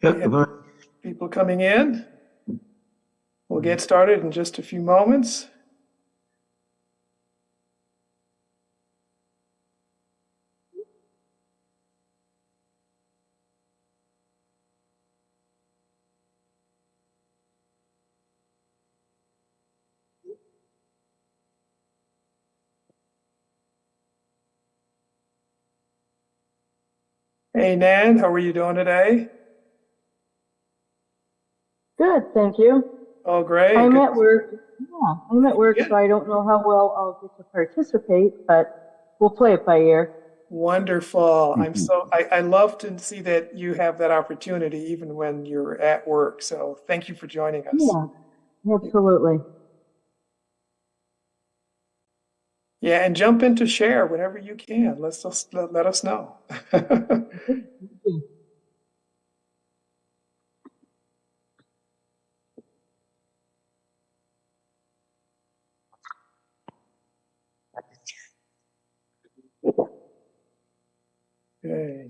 Yeah, We good have morning. people coming in. We'll get started in just a few moments. Hey, Nan, how are you doing today? Good, thank you. Oh, great. I'm Good. at work. Yeah, I'm at work, Yeah. so I don't know how well I'll get to participate, but we'll play it by ear. Wonderful. I love to see that you have that opportunity even when you're at work. So thank you for joining us. Yeah, absolutely. Yeah, and jump in to share whenever you can. Let's just let us know. Okay, thank you. Okay.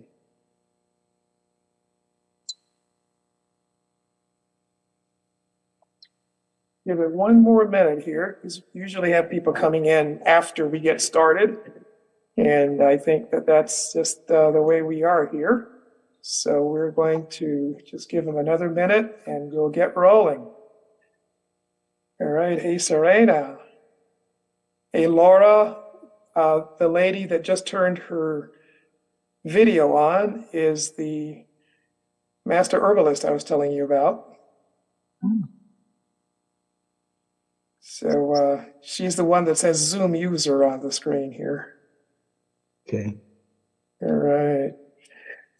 Give it one more minute here, because we usually have people coming in after we get started. And I think that that's just the way we are here. So we're going to just give them another minute and we'll get rolling. All right. Hey, Serena. Hey, Laura. The lady that just turned her video on is the master herbalist I was telling you about. Oh, So she's the one that says Zoom user on the screen here. Okay. All right.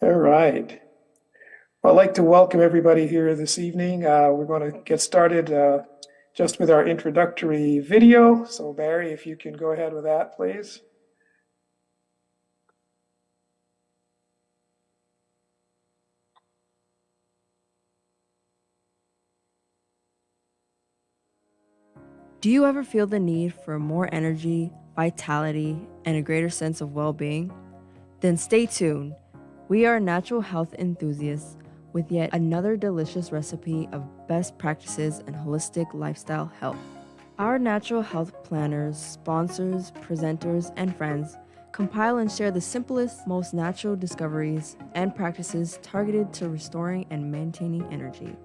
All right. Well, I'd like to welcome everybody here this evening. We're going to get started just with our introductory video. So Barry, if you can go ahead with that, please. Do you ever feel the need for more energy, vitality, and a greater sense of well being? Then stay tuned. We are natural health enthusiasts with yet another delicious recipe of best practices and holistic lifestyle health. Our natural health planners, sponsors, presenters, and friends compile and share the simplest, most natural discoveries and practices targeted to restoring and maintaining energy,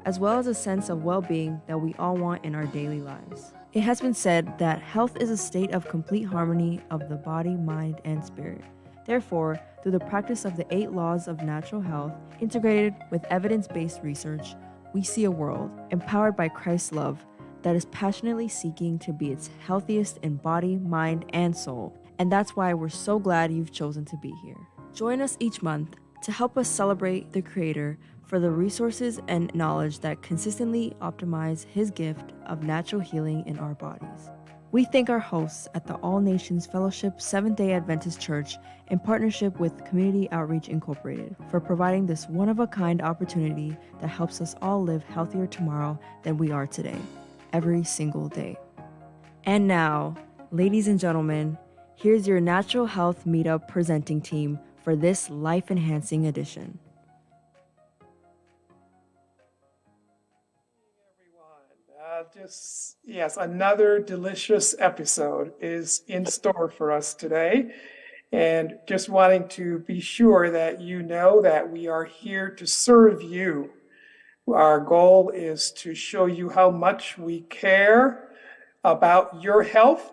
as well as a sense of well being that we all want in our daily lives. It has been said that health is a state of complete harmony of the body, mind, and spirit. Therefore, through the practice of the 8 laws of natural health, integrated with evidence based research, we see a world empowered by Christ's love that is passionately seeking to be its healthiest in body, mind, and soul. And that's why we're so glad you've chosen to be here. Join us each month to help us celebrate the Creator for the resources and knowledge that consistently optimize His gift of natural healing in our bodies. We thank our hosts at the All Nations Fellowship Seventh-day Adventist Church in partnership with Community Outreach Incorporated for providing this one-of-a-kind opportunity that helps us all live healthier tomorrow than we are today, every single day. And now, ladies and gentlemen, here's your Natural Health Meetup presenting team for this life-enhancing edition. Yes, another delicious episode is in store for us today. And just wanting to be sure that you know that we are here to serve you. Our goal is to show you how much we care about your health.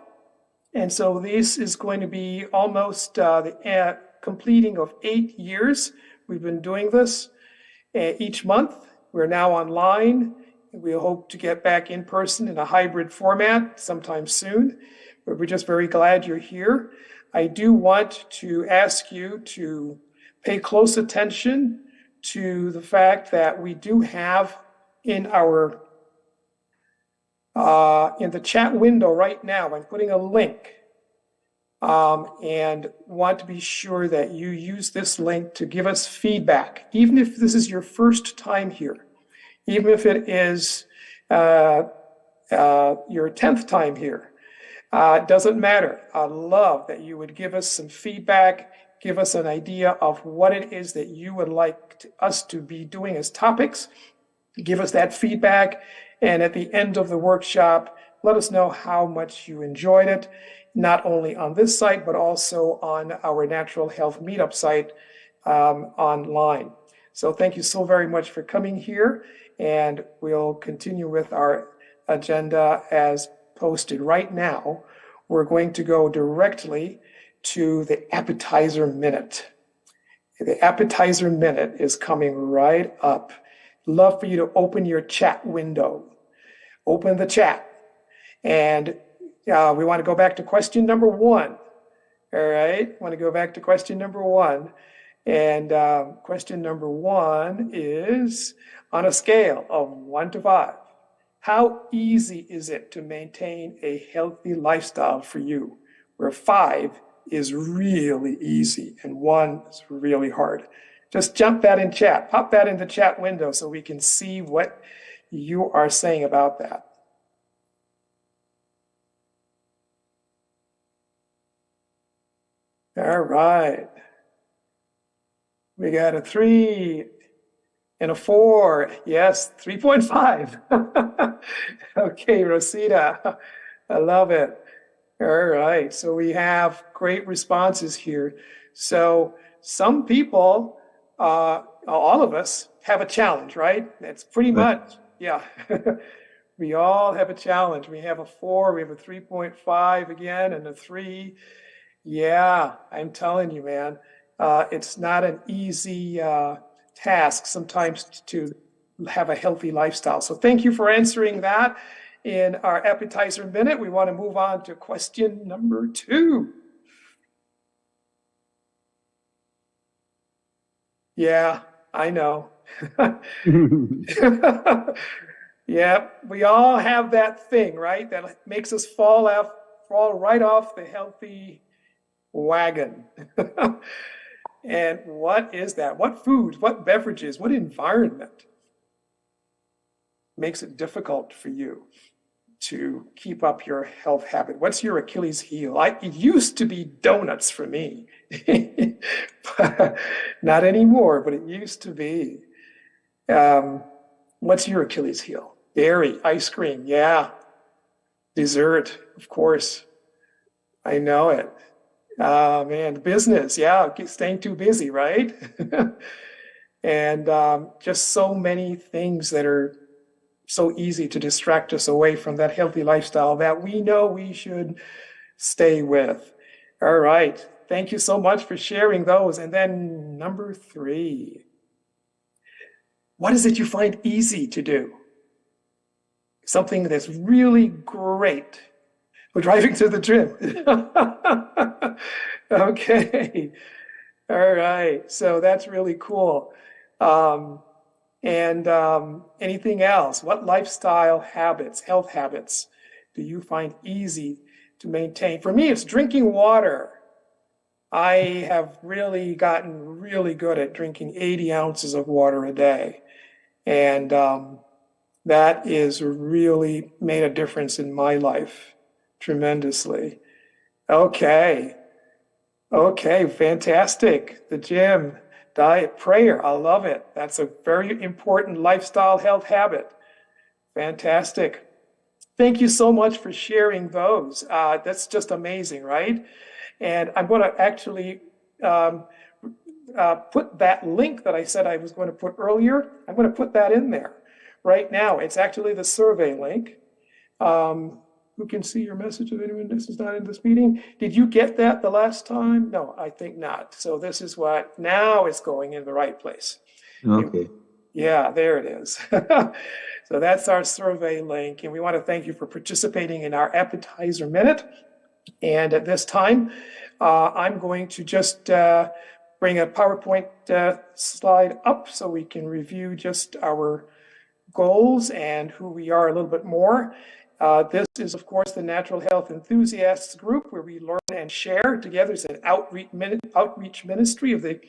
And so this is going to be almost the completing of 8 years. We've been doing this each month. We're now online. We hope to get back in person in a hybrid format sometime soon, but we're just very glad you're here. I do want to ask you to pay close attention to the fact that we do have in our in the chat window right now, I'm putting a link and want to be sure that you use this link to give us feedback, even if this is your first time here. Even if it is your 10th time here, it doesn't matter. I love that you would give us some feedback, give us an idea of what it is that you would like us to be doing as topics. Give us that feedback. And at the end of the workshop, let us know how much you enjoyed it, not only on this site, but also on our Natural Health Meetup site online. So thank you so very much for coming here, and we'll continue with our agenda as posted. Right now, we're going to go directly to the appetizer minute. The appetizer minute is coming right up. Love for you to open your chat window. Open the chat. And we want to go back to question number 1. All right, want to go back to question number 1. And question number 1 is, on a scale of 1 to 5, how easy is it to maintain a healthy lifestyle for you? Where 5 is really easy and 1 is really hard. Just jump that in chat, pop that in the chat window so we can see what you are saying about that. All right. We got a 3 and a 4. Yes, 3.5. Okay, Rosita, I love it. All right, so we have great responses here. So some people, all of us have a challenge, right? That's pretty much, yeah. We all have a challenge. We have a 4, we have a 3.5 again, and a 3. Yeah, I'm telling you, man, it's not an easy task sometimes to have a healthy lifestyle. So thank you for answering that. In our appetizer minute, we want to move on to question number 2. Yeah, I know. Yeah, we all have that thing, right? That makes us fall right off the healthy wagon. And what is that? What foods, what beverages, what environment makes it difficult for you to keep up your health habit? What's your Achilles heel? It used to be donuts for me. But not anymore, but it used to be. What's your Achilles heel? Dairy, ice cream, yeah. Dessert, of course. I know it. Man, business, yeah, staying too busy, right? And just so many things that are so easy to distract us away from that healthy lifestyle that we know we should stay with. All right, thank you so much for sharing those. And then number 3, what is it you find easy to do? Something that's really great. We're driving to the gym. Okay. All right. So that's really cool. Anything else? What lifestyle habits, health habits, do you find easy to maintain? For me, it's drinking water. I have really gotten really good at drinking 80 ounces of water a day. And that is really made a difference in my life tremendously. Okay, fantastic. The gym, diet, prayer, I love it. That's a very important lifestyle health habit. Fantastic. Thank you so much for sharing those. That's just amazing, right? And I'm going to actually put that link that I said I was going to put earlier. I'm going to put that in there right now. It's actually the survey link. Who can see your message if anyone this is not in this meeting? Did you get that the last time? No, I think not. So this is what, now it's going in the right place. Okay. Yeah, there it is. So that's our survey link. And we want to thank you for participating in our appetizer minute. And at this time, I'm going to just bring a PowerPoint slide up so we can review just our goals and who we are a little bit more. This is, of course, the Natural Health Enthusiasts group where we learn and share together. It's an outreach ministry of the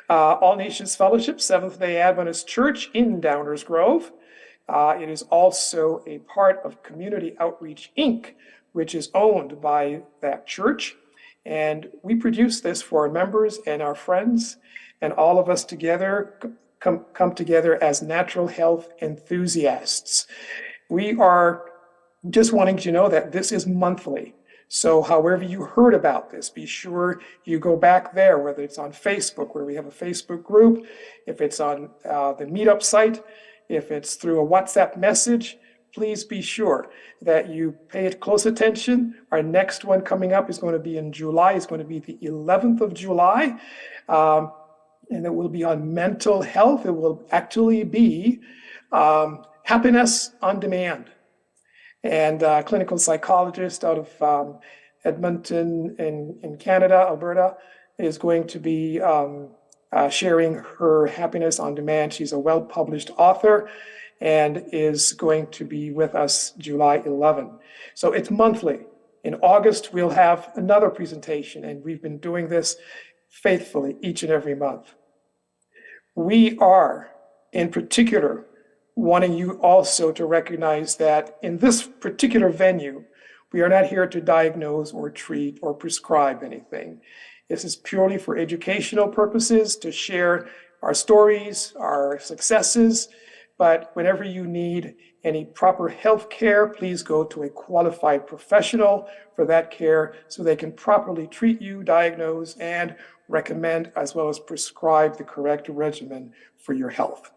All Nations Fellowship, Seventh-day Adventist Church in Downers Grove. It is also a part of Community Outreach, Inc., which is owned by that church. And we produce this for our members and our friends, and all of us together come together as natural health enthusiasts. We are just wanting to know that this is monthly. So however you heard about this, be sure you go back there, whether it's on Facebook, where we have a Facebook group, if it's on the Meetup site, if it's through a WhatsApp message, please be sure that you pay it close attention. Our next one coming up is going to be in July. It's going to be the 11th of July. And it will be on mental health. It will actually be happiness on demand. And a clinical psychologist out of Edmonton in Canada, Alberta, is going to be sharing her happiness on demand. She's a well-published author and is going to be with us July 11. So it's monthly. In August, we'll have another presentation, and we've been doing this faithfully each and every month. We are, in particular, wanting you also to recognize that in this particular venue, we are not here to diagnose or treat or prescribe anything. This is purely for educational purposes, to share our stories, our successes. But whenever you need any proper health care, please go to a qualified professional for that care so they can properly treat you, diagnose, and recommend as well as prescribe the correct regimen for your health.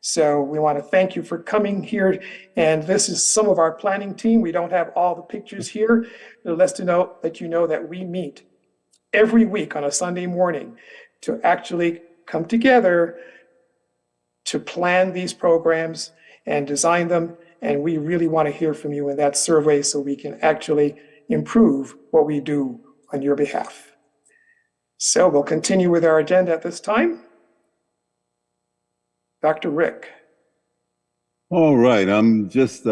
So we want to thank you for coming here. And this is some of our planning team. We don't have all the pictures here. Let's let you know that we meet every week on a Sunday morning to actually come together to plan these programs and design them. And we really want to hear from you in that survey so we can actually improve what we do on your behalf. So we'll continue with our agenda at this time. Dr. Rick. All right, I'm just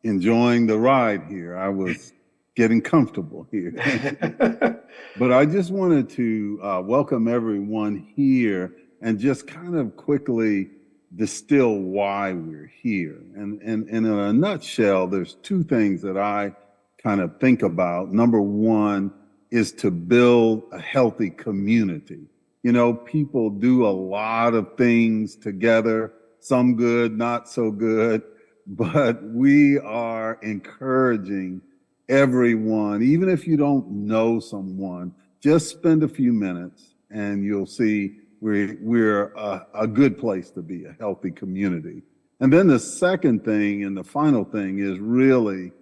enjoying the ride here. I was getting comfortable here. But I just wanted to welcome everyone here and just kind of quickly distill why we're here. And in a nutshell, there's two things that I kind of think about. Number one is to build a healthy community. You know, people do a lot of things together, some good, not so good, but we are encouraging everyone, even if you don't know someone, just spend a few minutes and you'll see we're a good place to be, a healthy community. And then the second thing and the final thing is really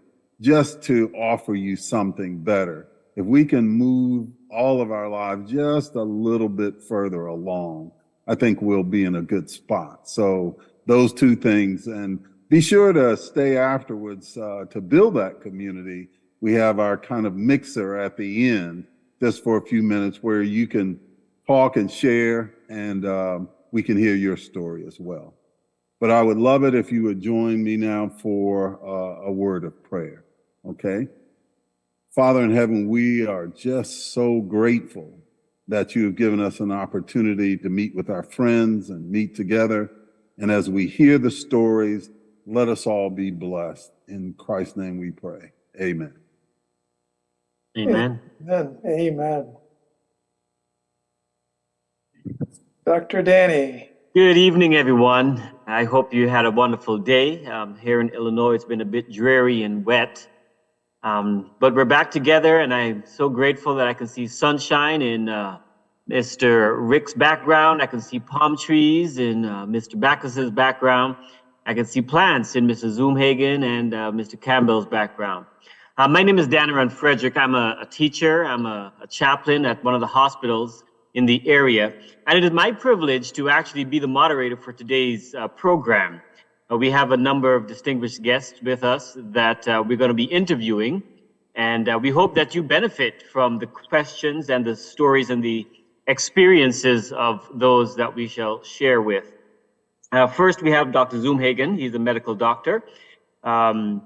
just to offer you something better. If we can move all of our lives just a little bit further along, I think we'll be in a good spot. So those two things, and be sure to stay afterwards to build that community. We have our kind of mixer at the end, just for a few minutes where you can talk and share, and we can hear your story as well. But I would love it if you would join me now for a word of prayer, okay? Father in heaven, we are just so grateful that you have given us an opportunity to meet with our friends and meet together. And as we hear the stories, let us all be blessed. In Christ's name we pray. Amen. Amen. Amen. Amen. Dr. Danny. Good evening, everyone. I hope you had a wonderful day. Here in Illinois, it's been a bit dreary and wet. But we're back together, and I'm so grateful that I can see sunshine in Mr. Rick's background. I can see palm trees in Mr. Backus's background. I can see plants in Mr. Zoomhagen and Mr. Campbell's background. My name is Danaran Frederick. I'm a teacher. I'm a chaplain at one of the hospitals in the area. And it is my privilege to actually be the moderator for today's program. We have a number of distinguished guests with us that we're going to be interviewing. And we hope that you benefit from the questions and the stories and the experiences of those that we shall share with. First, we have Dr. Zoomhagen. He's a medical doctor. And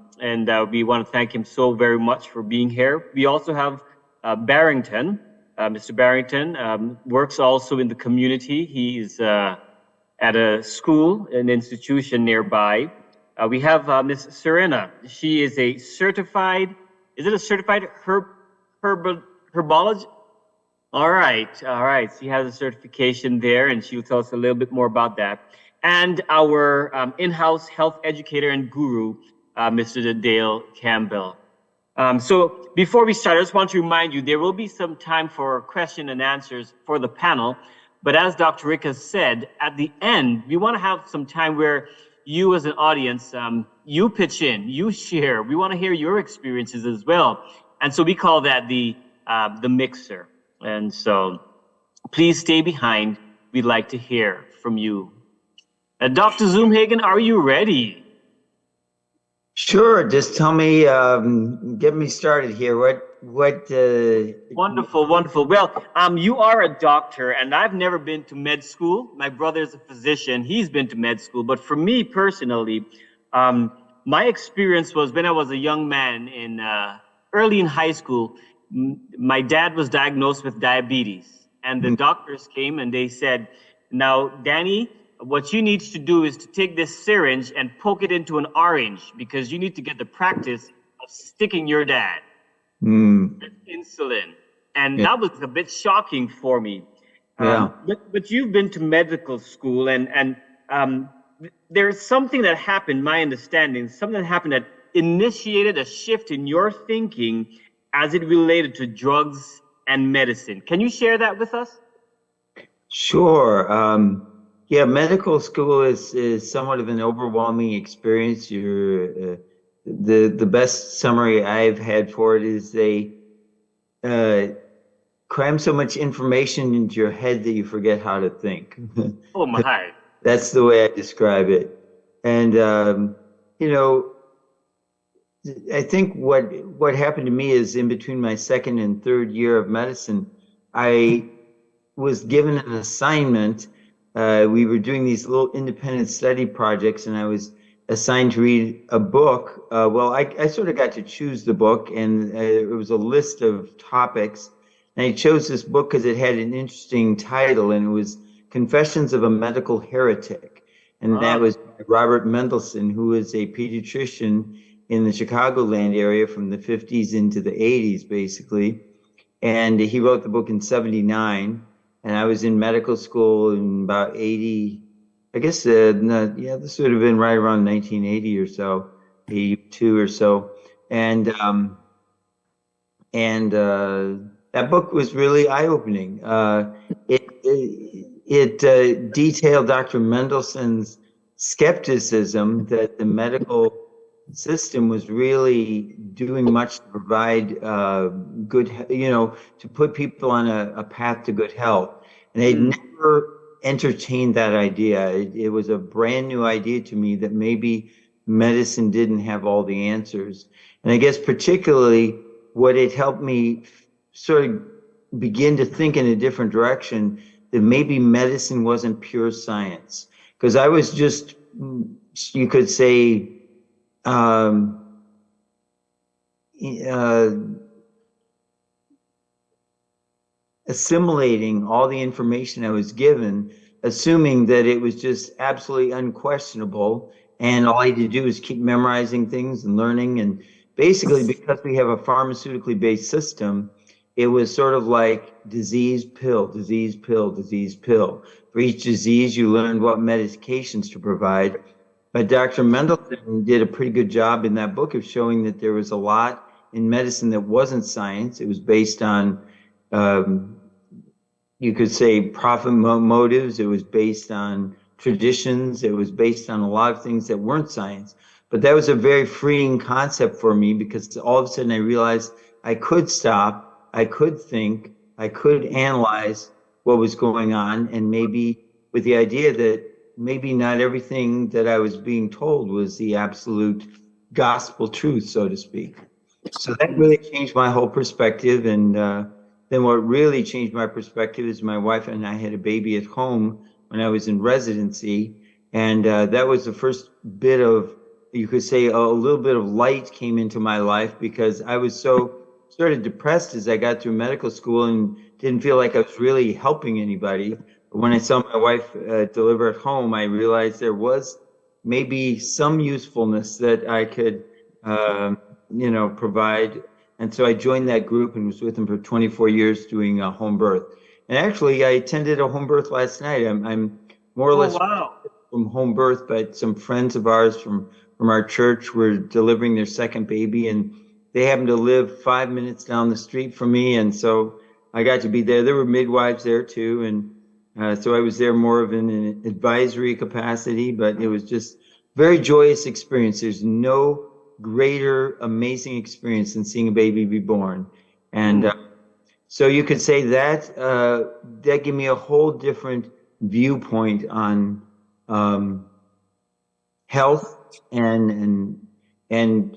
we want to thank him so very much for being here. We also have Barrington. Mr. Barrington works also in the community. He's at a school, an institution nearby. We have Ms. Serena. She is a certified, is it a certified Herbology? All right, all right. She has a certification there, and she'll tell us a little bit more about that. And our in-house health educator and guru, Mr. Dale Campbell. So before we start, I just want to remind you, there will be some time for question and answers for the panel. But as Dr. Rick has said, at the end, we want to have some time where you as an audience, you pitch in, you share. We want to hear your experiences as well. And so we call that the mixer. And so please stay behind. We'd like to hear from you. Dr. Zoomhagen, are you ready? Sure. Just tell me, get me started here. Wonderful, wonderful. Well, you are a doctor, and I've never been to med school. My brother's a physician. He's been to med school. But for me personally, my experience was when I was a young man early in high school, my dad was diagnosed with diabetes, and the doctors came and they said, now, Danny, what you need to do is to take this syringe and poke it into an orange because you need to get the practice of sticking your dad with insulin. And that was a bit shocking for me. But you've been to medical school, and there's something that happened, my understanding, something that happened that initiated a shift in your thinking as it related to drugs and medicine. Can you share that with us? Sure. Yeah, medical school is somewhat of an overwhelming experience. The best summary I've had for it is they cram so much information into your head that you forget how to think. Oh my! That's the way I describe it. And you know, I think what happened to me is in between my second and third year of medicine, I was given an assignment. We were doing these little independent study projects, and I was assigned to read a book. I sort of got to choose the book, and it was a list of topics. And I chose this book because it had an interesting title, and it was Confessions of a Medical Heretic. And that was by Robert Mendelsohn, who was a pediatrician in the Chicagoland area from the 50s into the 80s, basically. And he wrote the book in 79. And I was in medical school in about 80, I guess, this would have been right around 1980 or so, 82 or so. And that book was really eye-opening. It detailed Dr. Mendelsohn's skepticism that the medical system was really doing much to provide good, to put people on a path to good health. And they'd never entertained that idea. It was a brand new idea to me that maybe medicine didn't have all the answers. And I guess particularly what it helped me sort of begin to think in a different direction, that maybe medicine wasn't pure science. Because I was just, you could say, assimilating all the information I was given, assuming that it was just absolutely unquestionable, and all I had to do was keep memorizing things and learning. And basically, because we have a pharmaceutically based system, it was sort of like disease, pill, disease, pill, disease, pill. For each disease, you learned what medications to provide. But Dr. Mendelsohn did a pretty good job in that book of showing that there was a lot in medicine that wasn't science. It was based on, you could say, profit motives. It was based on traditions. It was based on a lot of things that weren't science. But that was a very freeing concept for me, because all of a sudden I realized I could stop, I could think, I could analyze what was going on, and maybe with the idea that maybe not everything that I was being told was the absolute gospel truth, so to speak. So that really changed my whole perspective. And then what really changed my perspective is my wife and I had a baby at home when I was in residency. And that was the first bit of, you could say, a little bit of light came into my life, because I was so sort of depressed as I got through medical school and didn't feel like I was really helping anybody. But when I saw my wife deliver at home, I realized there was maybe some usefulness that I could, provide And so I joined that group and was with them for 24 years doing a home birth. And actually, I attended a home birth last night. I'm more or Oh, less wow. from home birth, but some friends of ours from our church were delivering their second baby, and they happened to live 5 minutes down the street from me. And so I got to be there. There were midwives there too. And so I was there more of in an advisory capacity, but it was just very joyous experience. There's no greater, amazing experience than seeing a baby be born. And so you could say that that gave me a whole different viewpoint on health and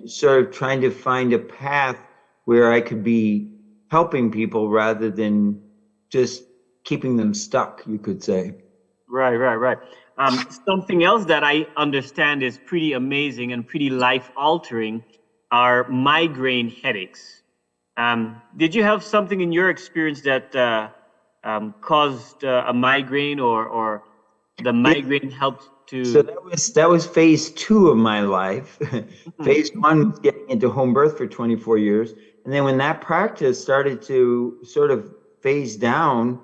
sort of trying to find a path where I could be helping people rather than just keeping them stuck, you could say. Right. Something else that I understand is pretty amazing and pretty life-altering are migraine headaches. Did you have something in your experience that caused a migraine, or the migraine helped to? So that was phase 2 of my life. Phase 1 was getting into home birth for 24 years. And then when that practice started to sort of phase down,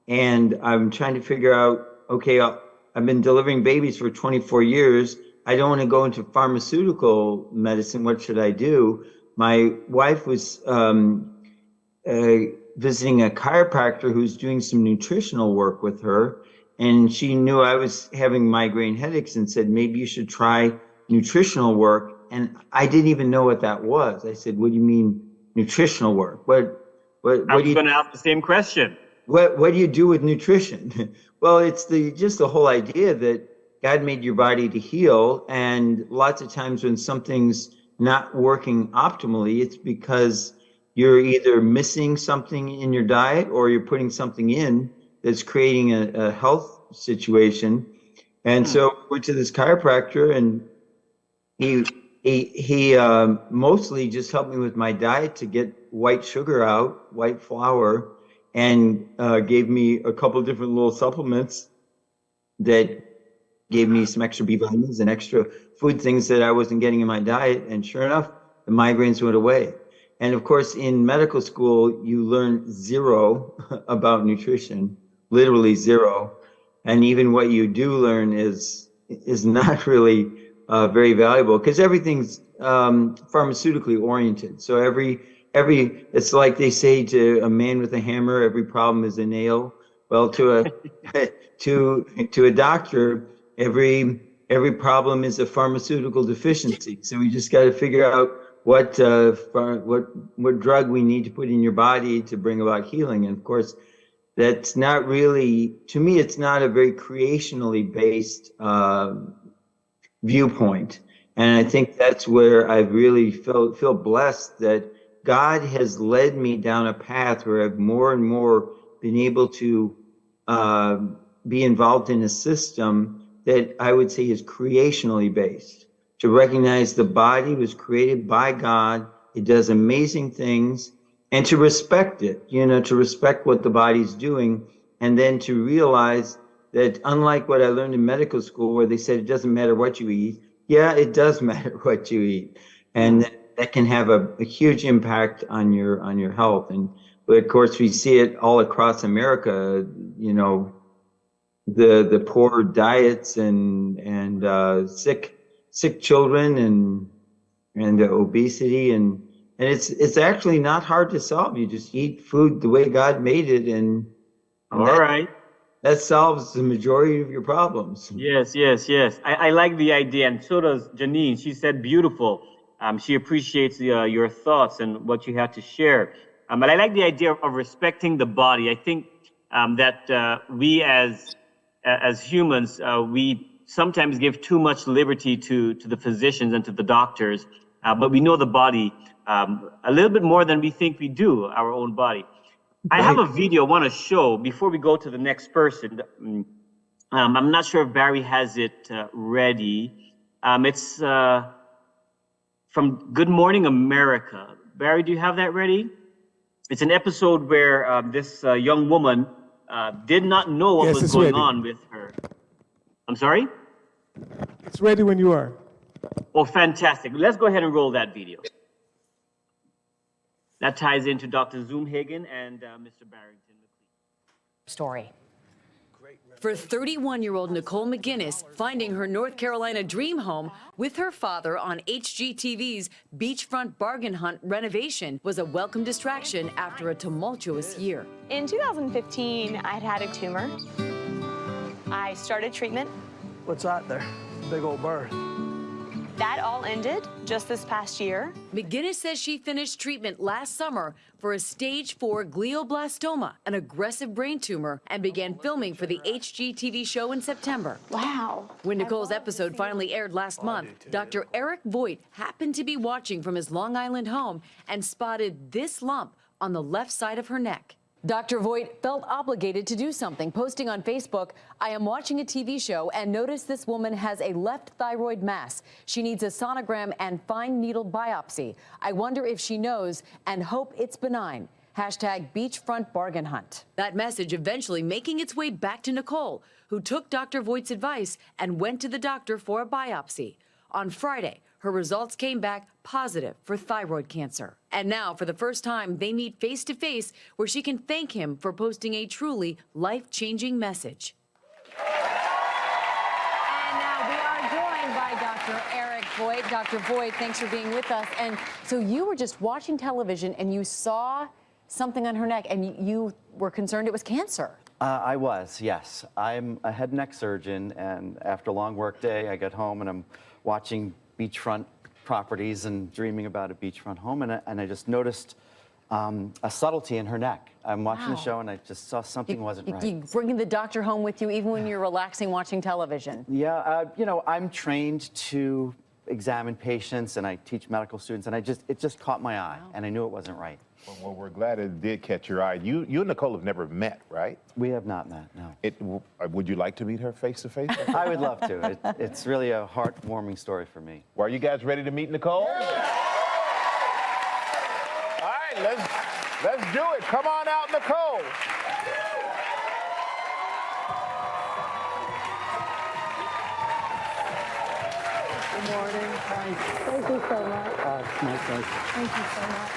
and I'm trying to figure out, okay, I've been delivering babies for 24 years. I don't want to go into pharmaceutical medicine. What should I do? My wife was visiting a chiropractor who's doing some nutritional work with her. And she knew I was having migraine headaches and said, maybe you should try nutritional work. And I didn't even know what that was. I said, what do you mean nutritional work? I was going to ask the same question. What do you do with nutrition? Well, it's just the whole idea that God made your body to heal. And lots of times when something's not working optimally, it's because you're either missing something in your diet or you're putting something in that's creating a health situation. And so I went to this chiropractor, and he mostly just helped me with my diet to get white sugar out, white flour, and gave me a couple of different little supplements that gave me some extra B vitamins and extra food things that I wasn't getting in my diet. And sure enough, the migraines went away. And of course, in medical school, you learn zero about nutrition, literally zero. And even what you do learn is not really very valuable, because everything's pharmaceutically oriented. So it's like they say to a man with a hammer, every problem is a nail. Well, to a doctor, every problem is a pharmaceutical deficiency. So we just got to figure out what drug we need to put in your body to bring about healing. And of course, that's not really, to me, it's not a very creationally based viewpoint. And I think that's where I really feel blessed that God has led me down a path where I've more and more been able to be involved in a system that I would say is creationally based. To recognize the body was created by God, it does amazing things, and to respect it, to respect what the body's doing, and then to realize that unlike what I learned in medical school where they said it doesn't matter what you eat, yeah, it does matter what you eat. And that can have a huge impact on your health. But of course, we see it all across America, the poor diets and sick children and obesity and it's actually not hard to solve. You just eat food the way God made it, and that solves the majority of your problems. Yes. I like the idea, and so does Janine. She said beautiful. She appreciates your thoughts and what you had to share. But I like the idea of respecting the body. I think that we as humans, we sometimes give too much liberty to the physicians and to the doctors, but we know the body a little bit more than we think we do, our own body. I have a video I want to show before we go to the next person. I'm not sure if Barry has it ready. It's from Good Morning America. Barry, do you have that ready? It's an episode where this young woman did not know what was going on with her. I'm sorry? It's ready when you are. Oh, fantastic. Let's go ahead and roll that video. That ties into Dr. Zoomhagen and Mr. Barrington McLean. Story. For 31-year-old Nicole McGinnis, finding her North Carolina dream home with her father on HGTV's beachfront bargain hunt renovation was a welcome distraction after a tumultuous year. In 2015, I had a tumor. I started treatment. What's out there? Big old bird. That all ended just this past year. McGinnis says she finished treatment last summer for a stage 4 glioblastoma, an aggressive brain tumor, and began filming for the HGTV show in September. Wow. When Nicole's episode finally aired last month, Dr. Eric Voigt happened to be watching from his Long Island home and spotted this lump on the left side of her neck. Dr. Voigt felt obligated to do something, posting on Facebook, "I am watching a TV show and notice this woman has a left thyroid mass. She needs a sonogram and fine needle biopsy. I wonder if she knows and hope it's benign. Hashtag beachfront bargain hunt." That message eventually making its way back to Nicole, who took Dr. Voigt's advice and went to the doctor for a biopsy. On Friday, her results came back positive for thyroid cancer. And now, for the first time, they meet face to face where she can thank him for posting a truly life-changing message. And now we are joined by Dr. Eric Voigt. Dr. Voigt, thanks for being with us. And so you were just watching television and you saw something on her neck and you were concerned it was cancer. I was, yes. I'm a head and neck surgeon, and after a long work day, I get home and I'm watching beachfront properties and dreaming about a beachfront home, and I just noticed a subtlety in her neck. I'm watching the show and I just saw something wasn't right. You bringing the doctor home with you even when you're relaxing watching television? Yeah, you know, I'm trained to examine patients and I teach medical students, and it just caught my eye, and I knew it wasn't right. Well, we're glad it did catch your eye. You and Nicole have never met, right? We have not met, no. Would you like to meet her face to face? I would love to. It's really a heartwarming story for me. Well, are you guys ready to meet Nicole? Yeah. All right, let's do it. Come on out, Nicole. Good morning. Hi. Thank you so much. It's my pleasure. Thank you so much.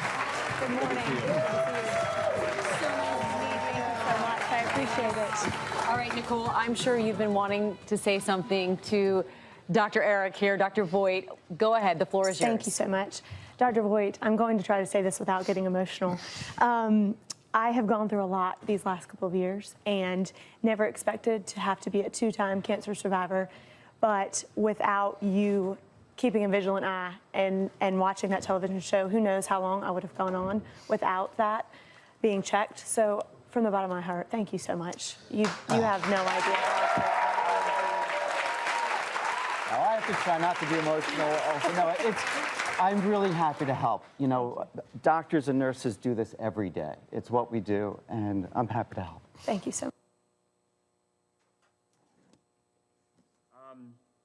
Good morning. So nice to meet you. Thank you so much. I appreciate it. All right, Nicole, I'm sure you've been wanting to say something to Dr. Eric here. Dr. Voigt, go ahead. The floor is yours. Thank you so much. Dr. Voigt, I'm going to try to say this without getting emotional. I have gone through a lot these last couple of years and never expected to have to be a 2-time cancer survivor. But without you keeping a vigilant eye and watching that television show, who knows how long I would have gone on without that being checked. So from the bottom of my heart, thank you so much. You have no idea. Now, I have to try not to be emotional. Also, no, I'm really happy to help. You know, doctors and nurses do this every day. It's what we do, and I'm happy to help. Thank you so much.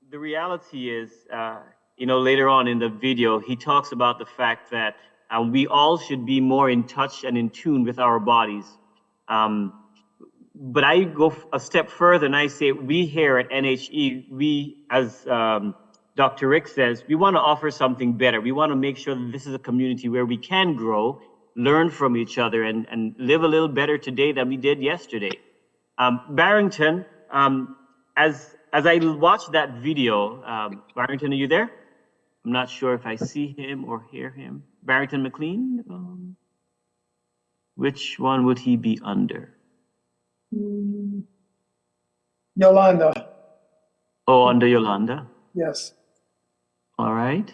The reality is, you know, later on in the video, he talks about the fact that we all should be more in touch and in tune with our bodies. But I go a step further and I say we here at NHE, we as Dr. Rick says, we want to offer something better. We want to make sure that this is a community where we can grow, learn from each other, and live a little better today than we did yesterday. Barrington, as I watched that video, Barrington, are you there? I'm not sure if I see him or hear him. Barrington McLean? Which one would he be under? Yolanda. Oh, under Yolanda? Yes. All right.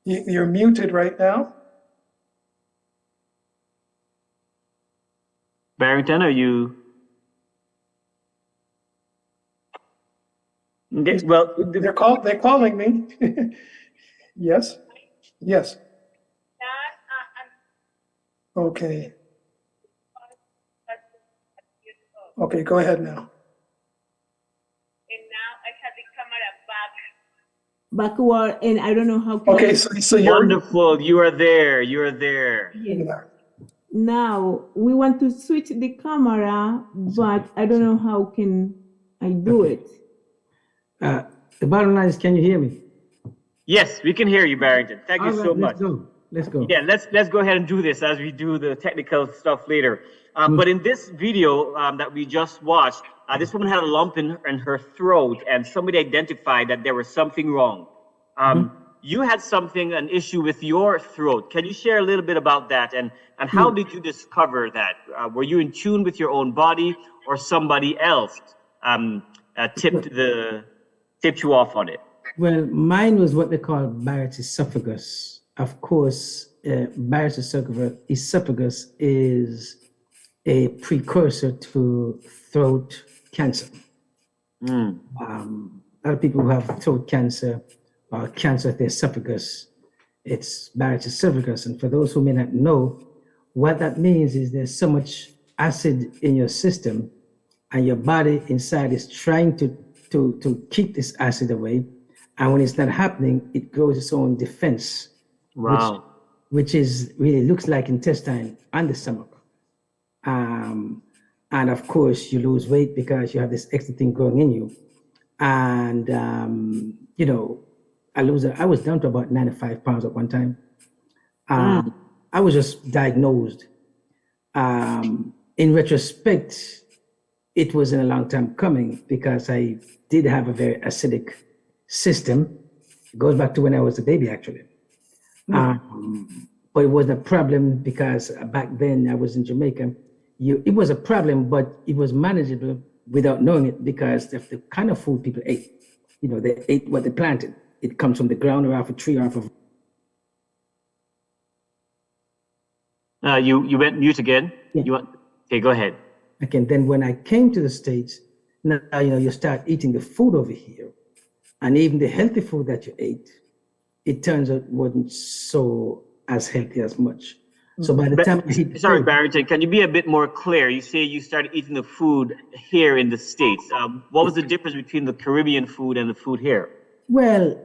You're muted right now. Barrington, are you? Okay, well, they're calling me. Yes. Yes. Okay. Okay, go ahead now. Backward, and I don't know how. Okay, so you're wonderful. You are there. You are there. Yes. Now we want to switch the camera, but I don't know how can I do it. The bottom line is, can you hear me? Yes, we can hear you, Barrington. Thank you so much. Go. Let's go. Yeah, let's go ahead and do this as we do the technical stuff later. But in this video that we just watched, this woman had a lump in her throat, and somebody identified that there was something wrong. You had an issue with your throat. Can you share a little bit about that, and how did you discover that? Were you in tune with your own body, or somebody else tipped you off on it? Well, mine was what they call Barrett's esophagus. Of course, Barrett's esophagus is a precursor to throat cancer. A lot of people who have throat cancer or cancer of the esophagus, it's Barrett's esophagus. And for those who may not know, what that means is there's so much acid in your system, and your body inside is trying to keep this acid away. And when it's not happening, it grows its own defense. Wow. Which is really looks like intestine and the stomach. And of course, you lose weight because you have this extra thing growing in you. And, I was down to about 95 pounds at one time. I was just diagnosed. In retrospect, it wasn't a long time coming because I did have a very acidic system. It goes back to when I was a baby, actually. But it wasn't a problem because back then I was in Jamaica. It was a problem, but it was manageable without knowing it because of the kind of food people ate. They ate what they planted. It comes from the ground or off a tree or off of. You went mute again. Yeah. Okay, go ahead. Okay, and then when I came to the States, now you start eating the food over here, and even the healthy food that you ate, it turns out wasn't so as healthy as much. So by the time sorry, Barrington, can you be a bit more clear? You say you started eating the food here in the States. What was the difference between the Caribbean food and the food here? Well,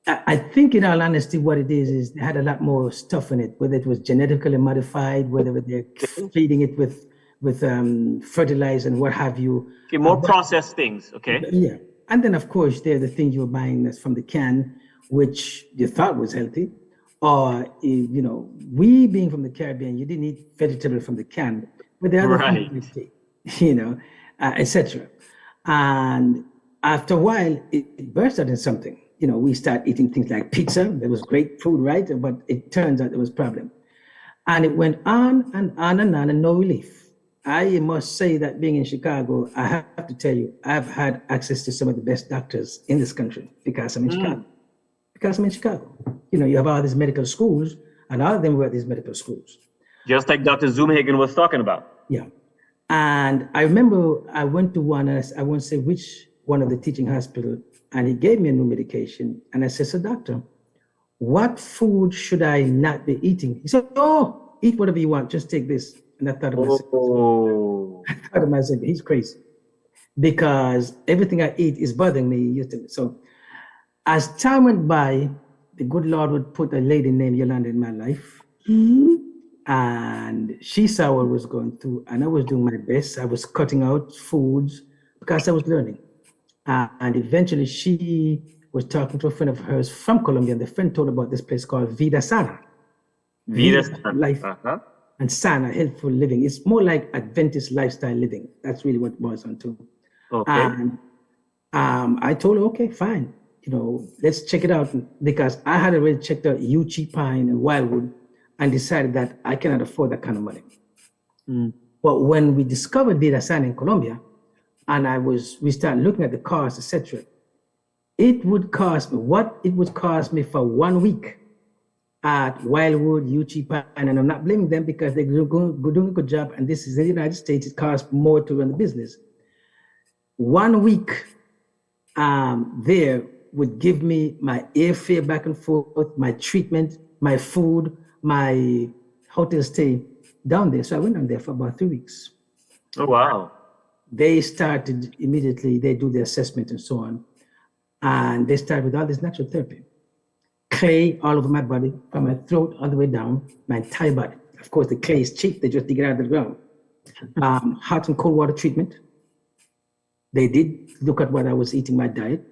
I think in all honesty, what it is they had a lot more stuff in it, whether it was genetically modified, whether they're feeding it with fertilizer and what have you. Okay, more processed things, okay? Yeah. And then, of course, they're the things you're buying that's from the can, which you thought was healthy. Or, we being from the Caribbean, you didn't eat vegetable from the can, but the other things, etc. And after a while, it burst out in something. We start eating things like pizza. There was great food, right? But it turns out there was a problem. And it went on and on and on and no relief. I must say that being in Chicago, I have to tell you, I've had access to some of the best doctors in this country because I'm in Chicago. Because I'm in Chicago. You have all these medical schools, and all of them were at these medical schools. Just like Dr. Zoomhagen was talking about. Yeah. And I remember I went to one, I won't say which one of the teaching hospital, and he gave me a new medication. And I said, so doctor, what food should I not be eating? He said, oh, eat whatever you want, just take this. And I thought to myself, he's crazy. Because everything I eat is bothering me. So as time went by, the good Lord would put a lady named Yolanda in my life. And she saw what I was going through, and I was doing my best. I was cutting out foods because I was learning. And eventually she was talking to a friend of hers from Colombia, and the friend told about this place called Vida Sana. Vida Sana. Life and Sana, healthful living. It's more like Adventist lifestyle living. That's really what it boils on to. Okay. And I told her, okay, fine. Let's check it out, because I had already checked out Uchi Pine and Wildwood and decided that I cannot afford that kind of money. But when we discovered Vida Sana in Colombia, and we started looking at the cost, etc., it would cost me what it would cost me for 1 week at Wildwood, Uchi Pine, and I'm not blaming them because they're doing a good job, and this is in the United States, it costs more to run the business. 1 week there would give me my airfare back and forth, my treatment, my food, my hotel stay down there. So I went down there for about 3 weeks. Oh, wow. They started immediately, they do the assessment and so on. And they started with all this natural therapy. Clay all over my body, from my throat all the way down, my entire body. Of course, the clay is cheap, they just dig it out of the ground. Hot and cold water treatment. They did look at what I was eating, my diet.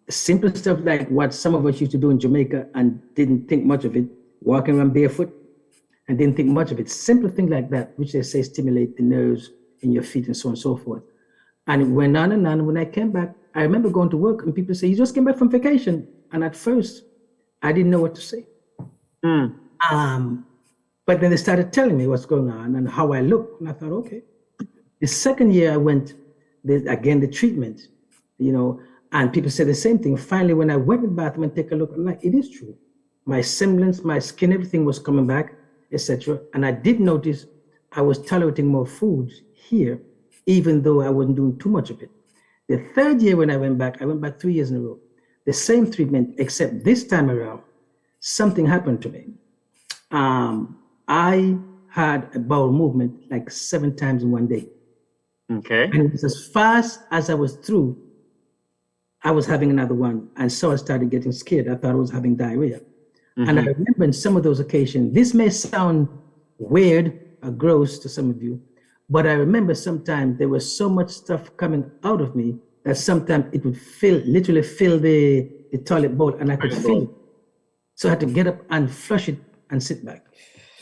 simple stuff like what some of us used to do in Jamaica and didn't think much of it, walking around barefoot and didn't think much of it. Simple things like that, which they say stimulate the nerves in your feet and so on and so forth. And it went on and on. When I came back, I remember going to work and people say, you just came back from vacation. And at first, I didn't know what to say. But then they started telling me what's going on and how I look. And I thought, okay. The second year I went, again, the treatment, and people said the same thing. Finally, when I went in the bathroom and take a look, I'm like, it is true. My semblance, my skin, everything was coming back, etc. And I did notice I was tolerating more foods here, even though I wasn't doing too much of it. The third year when I went back 3 years in a row, the same treatment, except this time around, something happened to me. I had a bowel movement like 7 times in one day. Okay. And it was as fast as I was through, I was having another one. And so I started getting scared. I thought I was having diarrhea. And I remember in some of those occasions, this may sound weird or gross to some of you, but I remember sometimes there was so much stuff coming out of me that sometimes it would literally fill the toilet bowl and I could feel it. So I had to get up and flush it and sit back.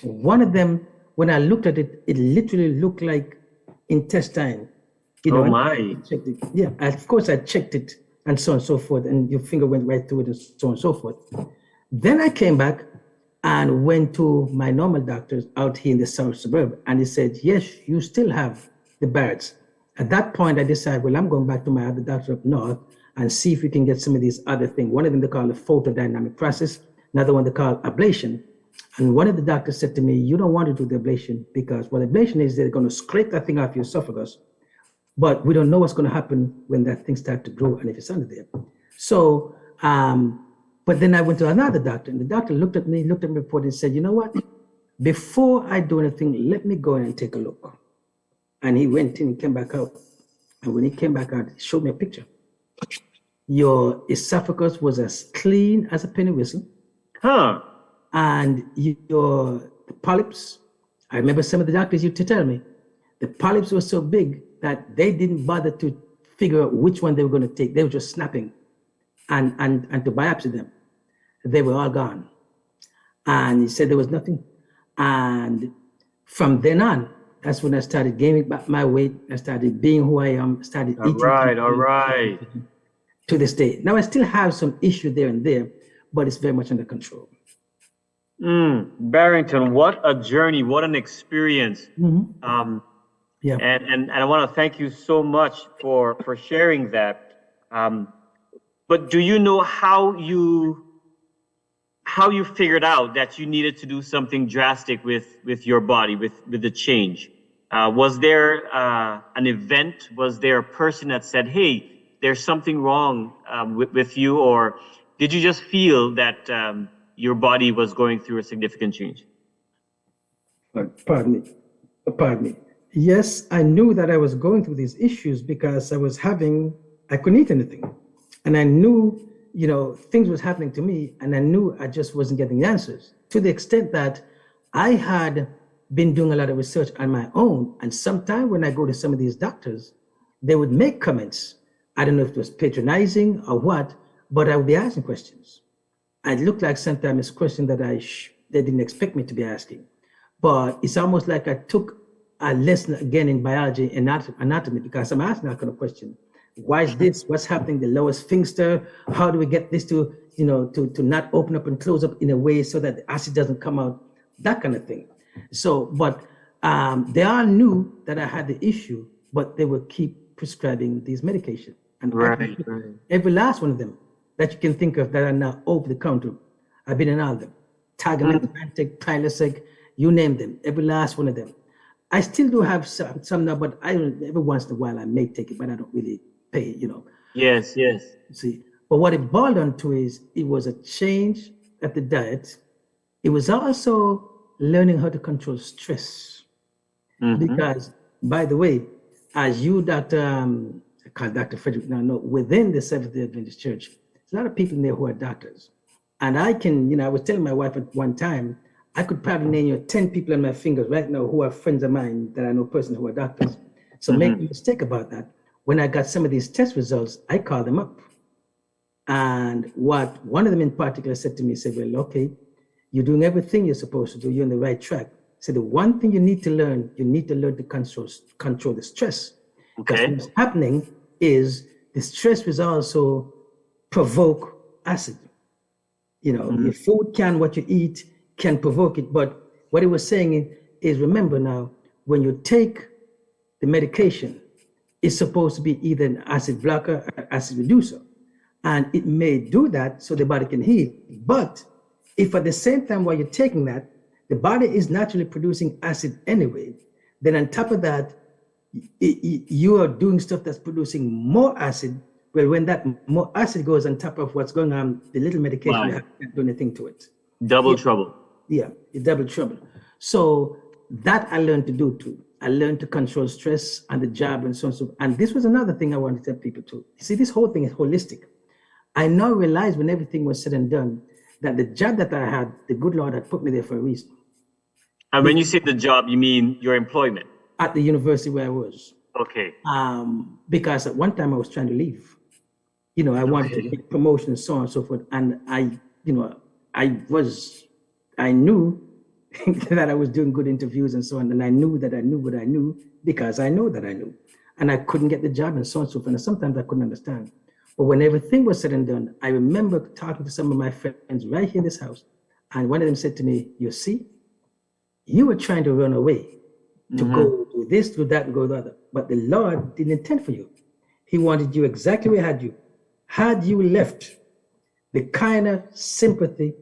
One of them, when I looked at it, it literally looked like intestine. Oh my. Yeah, of course I checked it and so on and so forth, and your finger went right through it and so on and so forth. Then I came back and went to my normal doctors out here in the south suburb, and he said, yes, you still have the Barrett's. At that point, I decided, well, I'm going back to my other doctor up north and see if we can get some of these other things. One of them they call a photodynamic process, another one they call ablation. And one of the doctors said to me, you don't want to do the ablation because what ablation is, they're going to scrape that thing off your esophagus, but we don't know what's going to happen when that thing starts to grow and if it's under there. So, but then I went to another doctor, and the doctor looked at me, looked at my report and said, you know what? Before I do anything, let me go in and take a look. And he went in and came back out. And when he came back out, he showed me a picture. Your esophagus was as clean as a penny whistle. And your polyps, I remember some of the doctors used to tell me, the polyps were so big that they didn't bother to figure out which one they were going to take. They were just snapping and to biopsy them. They were all gone. And he said there was nothing. And from then on, that's when I started gaining back my weight. I started being who I am, started eating. All right. To this day. Now, I still have some issue there and there, but it's very much under control. Barrington, what a journey, what an experience. Yeah. And I want to thank you so much for sharing that. But do you know how you figured out that you needed to do something drastic with your body, with the change? Was there an event? Was there a person that said, hey, there's something wrong with you? Or did you just feel that your body was going through a significant change? Pardon me. Yes, I knew that I was going through these issues because I couldn't eat anything. And I knew, things was happening to me, and I knew I just wasn't getting the answers, to the extent that I had been doing a lot of research on my own. And sometimes when I go to some of these doctors, they would make comments. I don't know if it was patronizing or what, but I would be asking questions. It looked like sometimes it's a question that they didn't expect me to be asking. But it's almost like I took a lesson again in biology and anatomy, because I'm asking that kind of question. Why is this? What's happening? The lower sphincter? How do we get this to not open up and close up in a way so that the acid doesn't come out? That kind of thing. So, but they all knew that I had the issue, but they would keep prescribing these medications. And right. Every last one of them that you can think of that are now over the counter, I've been in all of them. Tagamet, Mantic, Prilosec, you name them, every last one of them. I still do have some now, but every once in a while I may take it, but I don't really pay, Yes. See, but what it boiled down to is it was a change at the diet. It was also learning how to control stress. Because, by the way, as you, Dr. I call Dr. Frederick now, know, within the Seventh-day Adventist Church, there's a lot of people in there who are doctors. And I can, I was telling my wife at one time, I could probably name 10 people on my fingers right now who are friends of mine that I know personally who are doctors. So make no mistake about that. When I got some of these test results, I called them up. And what one of them in particular said to me, said, well, okay, you're doing everything you're supposed to do. You're on the right track. So the one thing you need to learn to control the stress. Because what's happening is the stress will also provoke acid. You know, your food what you eat can provoke it. But what he was saying is, remember now, when you take the medication, it's supposed to be either an acid blocker or acid reducer. And it may do that so the body can heal. But if at the same time while you're taking that, the body is naturally producing acid anyway, then on top of that, you are doing stuff that's producing more acid. Well, when that more acid goes on top of what's going on, the little medication you can't do anything to it. Double trouble. Yeah, it's double trouble. So that I learned to do too. I learned to control stress on the job and so on. And this was another thing I wanted to tell people too. You see, this whole thing is holistic. I now realized when everything was said and done that the job that I had, the good Lord had put me there for a reason. And when you say the job, you mean your employment? At the university where I was. Okay. Because at one time I was trying to leave. You know, I wanted to get promotion and so on and so forth. And I knew that I was doing good interviews and so on. And I knew that I knew what I knew because I know that I knew. And I couldn't get the job and so on and so forth. And sometimes I couldn't understand. But when everything was said and done, I remember talking to some of my friends right here in this house. And one of them said to me, you see, you were trying to run away to go do this, do that, and go the other. But the Lord didn't intend for you. He wanted you exactly where he had you. Had you left the kind of sympathy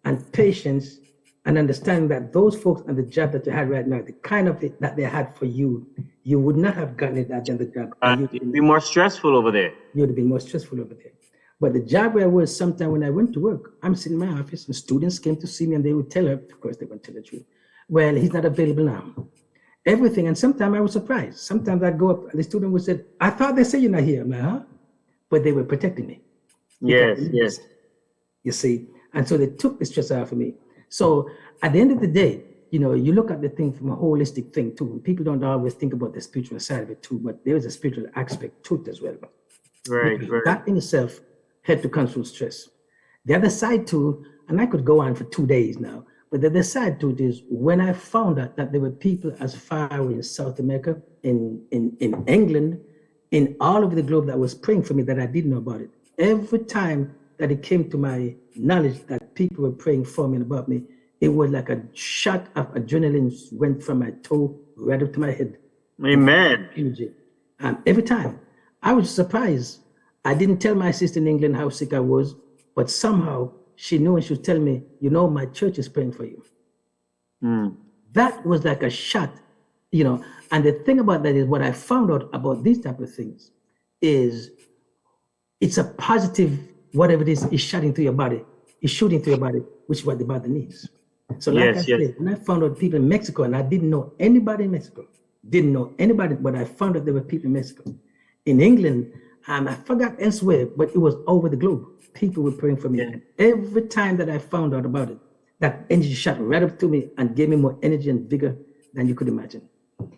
and patience and understanding that those folks on the job that you had right now, the kind of it that they had for you, you would not have gotten it at the other job. It'd be more stressful over there. You would have been more stressful over there. But the job where I was, sometime when I went to work, I'm sitting in my office and students came to see me and they would tell her, of course they wouldn't tell the truth, well, he's not available now. Everything, and sometimes I was surprised. Sometimes I'd go up and the student would say, I thought they said you're not here. I'm like, huh? But they were protecting me. Yes. You see, and so they took the stress out of me. So at the end of the day, you know, you look at the thing from a holistic thing too. People don't always think about the spiritual side of it too, but there is a spiritual aspect to it as well. Right. That in itself had to control stress. The other side too, and I could go on for 2 days now, but the other side to it is when I found out that there were people as far away in South America, in England, in all over the globe that was praying for me that I didn't know about it. Every time that it came to my knowledge that people were praying for me and about me, it was like a shot of adrenaline went from my toe right up to my head. Amen. Every time. I was surprised. I didn't tell my sister in England how sick I was, but somehow she knew and she was telling me, you know, my church is praying for you. That was like a shot, you know. And the thing about that is what I found out about these type of things is it's a positive, whatever it is shooting through your body. It's shooting through your body, which is what the body needs. So like I said, when I found out people in Mexico, and I didn't know anybody in Mexico, but I found out there were people in Mexico. In England, I forgot elsewhere, but it was over the globe. People were praying for me. And every time that I found out about it, that energy shot right up to me and gave me more energy and vigor than you could imagine.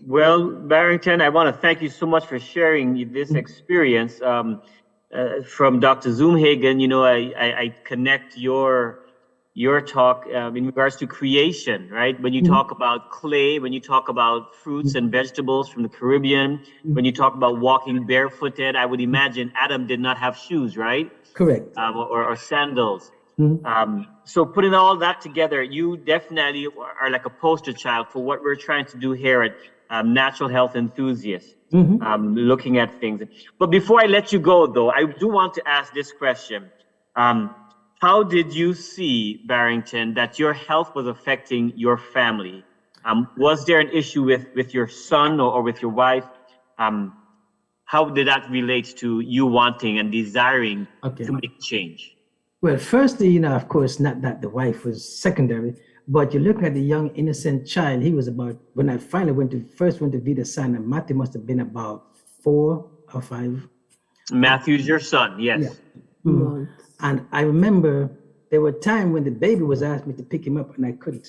Well, Barrington, I want to thank you so much for sharing this experience. From Dr. Zoomhagen, you know, I connect your talk in regards to creation, right? When you talk about clay, when you talk about fruits and vegetables from the Caribbean, when you talk about walking barefooted, I would imagine Adam did not have shoes, right? Correct. Or sandals. So putting all that together, you definitely are like a poster child for what we're trying to do here at Natural Health Enthusiasts. Looking at things. But before I let you go, though, I do want to ask this question. How did you see, Barrington, that your health was affecting your family? Was there an issue with your son or with your wife? How did that relate to you wanting and desiring to make change? Well, firstly, you know, of course, not that the wife was secondary, but you look at the young innocent child. He was about, when I finally first went to be the son, and Matthew must have been about 4 or 5. Matthew's your son, yes. Yeah. And I remember there were times when the baby was asking me to pick him up and I couldn't.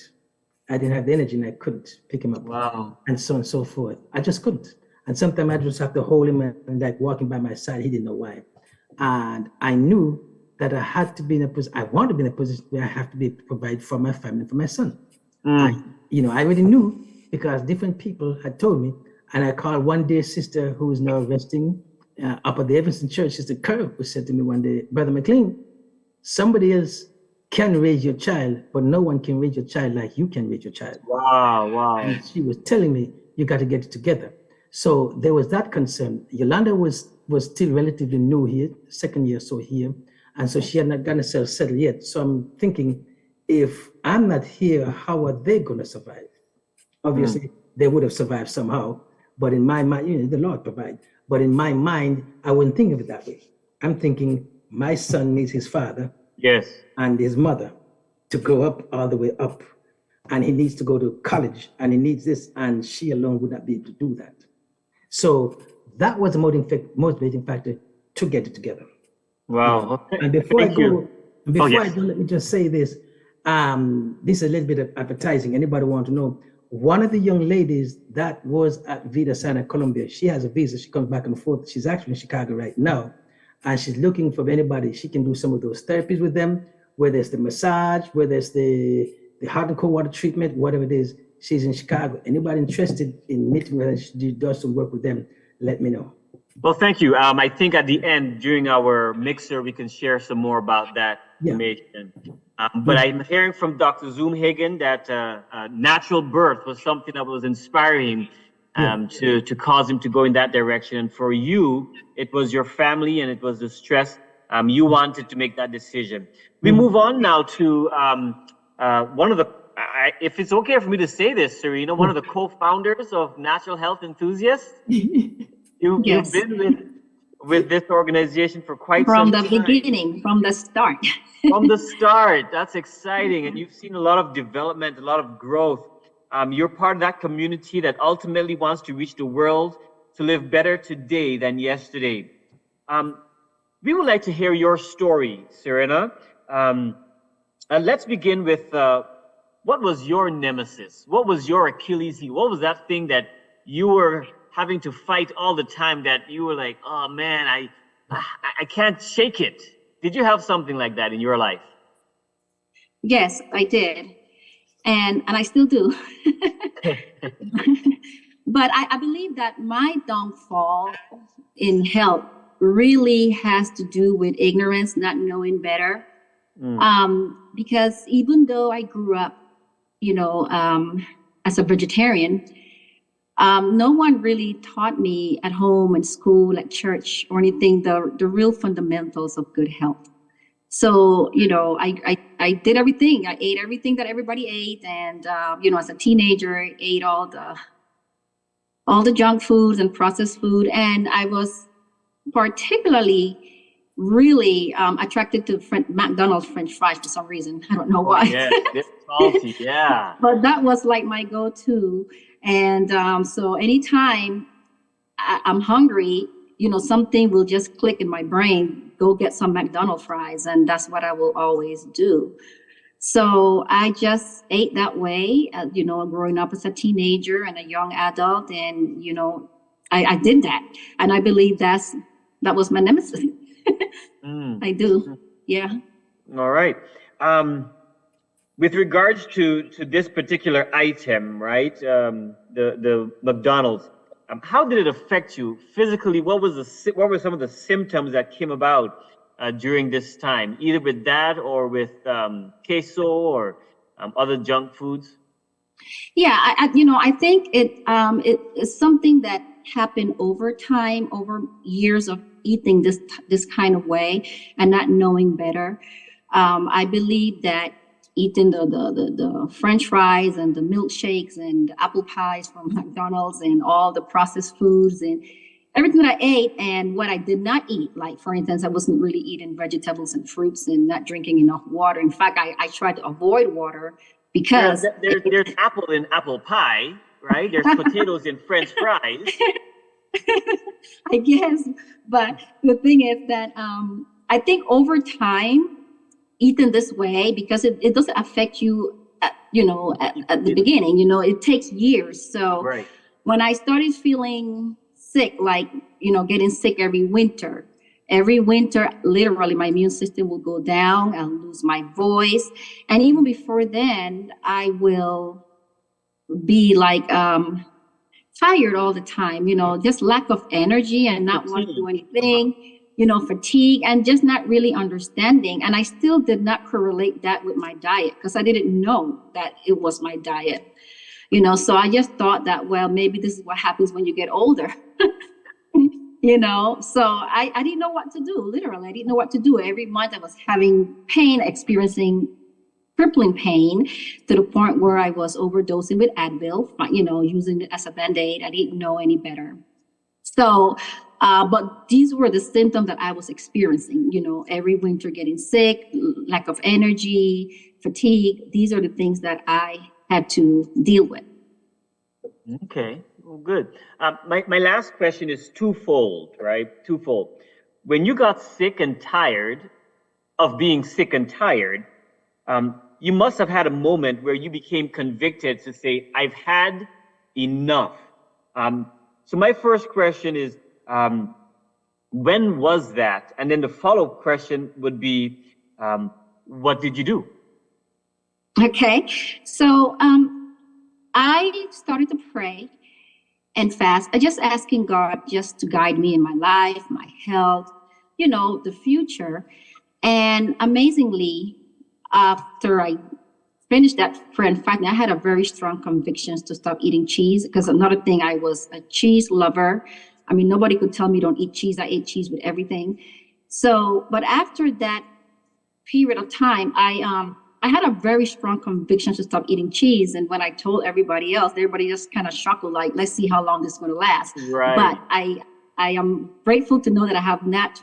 I didn't have the energy and I couldn't pick him up. Wow. And so on and so forth. I just couldn't. And sometimes I just have to hold him and like walking by my side. He didn't know why. And I knew that I had to be in a position, I want to be in a position where I have to be provide for my family, for my son. I already knew because different people had told me, and I called one dear sister who is now resting up at the Evanston Church, Sister Kerr, who said to me one day, Brother McLean, somebody else can raise your child, but no one can raise your child like you can raise your child. Wow. And she was telling me, you got to get it together. So there was that concern. Yolanda was still relatively new here, second year or so here. And so she had not gotten herself settled yet. So I'm thinking, if I'm not here, how are they going to survive? Obviously, they would have survived somehow. But in my mind, the Lord provide. But in my mind, I wouldn't think of it that way. I'm thinking my son needs his father and his mother to grow up all the way up. And he needs to go to college and he needs this. And she alone would not be able to do that. So that was the motivating factor to get it together. Wow. And before I go, let me just say this. This is a little bit of advertising. Anybody want to know? One of the young ladies that was at Vida Sana, Colombia, she has a visa. She comes back and forth. She's actually in Chicago right now. And she's looking for anybody. She can do some of those therapies with them, whether it's the massage, whether it's the hot and cold water treatment, whatever it is. She's in Chicago. Anybody interested in meeting with her, she does some work with them, let me know. Well, thank you. I think at the end, during our mixer, we can share some more about that information. But I'm hearing from Dr. Zoomhagen that natural birth was something that was inspiring to cause him to go in that direction. And for you, it was your family and it was the stress. You wanted to make that decision. We move on now to one of the, if it's okay for me to say this, Serena, one of the co-founders of Natural Health Enthusiasts. You've been with this organization for quite some time. From the beginning, from the start. From the start. That's exciting. And you've seen a lot of development, a lot of growth. You're part of that community that ultimately wants to reach the world to live better today than yesterday. We would like to hear your story, Serena. And let's begin with what was your nemesis? What was your Achilles heel? What was that thing that you were having to fight all the time that you were like, oh man, I can't shake it? Did you have something like that in your life? Yes, I did. And I still do. But I believe that my downfall in health really has to do with ignorance, not knowing better. Because even though I grew up, as a vegetarian, no one really taught me at home, in school, at church, or anything, the real fundamentals of good health. So, I did everything. I ate everything that everybody ate. And, as a teenager, I ate all the junk foods and processed food. And I was particularly really attracted to McDonald's French fries for some reason. I don't know why. Yeah, they're salty, yeah. But that was like my go-to. And so anytime I'm hungry, something will just click in my brain, go get some McDonald's fries. And that's what I will always do. So I just ate that way, growing up as a teenager and a young adult. And, I did that. And I believe that was my nemesis. I do. Yeah. All right. With regards to this particular item, right? The McDonald's, how did it affect you physically? What were some of the symptoms that came about during this time, either with that or with queso or other junk foods? Yeah, I think it is something that happened over time, over years of eating this kind of way and not knowing better. I believe that eating the French fries and the milkshakes and the apple pies from McDonald's and all the processed foods and everything that I ate and what I did not eat. Like, for instance, I wasn't really eating vegetables and fruits and not drinking enough water. In fact, I tried to avoid water because there's apple in apple pie, right? There's potatoes in French fries. I guess. But the thing is that I think over time, eating this way, because it doesn't affect you, at the beginning, it takes years. So when I started feeling sick, like, getting sick every winter, Every winter, literally, my immune system will go down. I'll lose my voice. And even before then, I will be like tired all the time, just lack of energy and not want to do anything, fatigue and just not really understanding. And I still did not correlate that with my diet because I didn't know that it was my diet, so I just thought that, well, maybe this is what happens when you get older. So I didn't know what to do. Literally, I didn't know what to do. Every month I was having pain, experiencing crippling pain to the point where I was overdosing with Advil, using it as a Band-Aid. I didn't know any better. So, but these were the symptoms that I was experiencing, every winter getting sick, lack of energy, fatigue. These are the things that I had to deal with. Okay, well, good. My last question is twofold, right? Twofold. When you got sick and tired of being sick and tired, you must have had a moment where you became convicted to say, I've had enough. So my first question is, when was that? And then the follow-up question would be, what did you do? Okay, so I started to pray and fast. I just asking God just to guide me in my life, my health, the future. And amazingly, after I finished that prayer and fasting, I had a very strong convictions to stop eating cheese because another thing, I was a cheese lover. I mean, nobody could tell me don't eat cheese. I ate cheese with everything. So, but after that period of time, I had a very strong conviction to stop eating cheese. And when I told everybody else, everybody just kind of chuckled, like, let's see how long this is going to last. Right. But I am grateful to know that I have not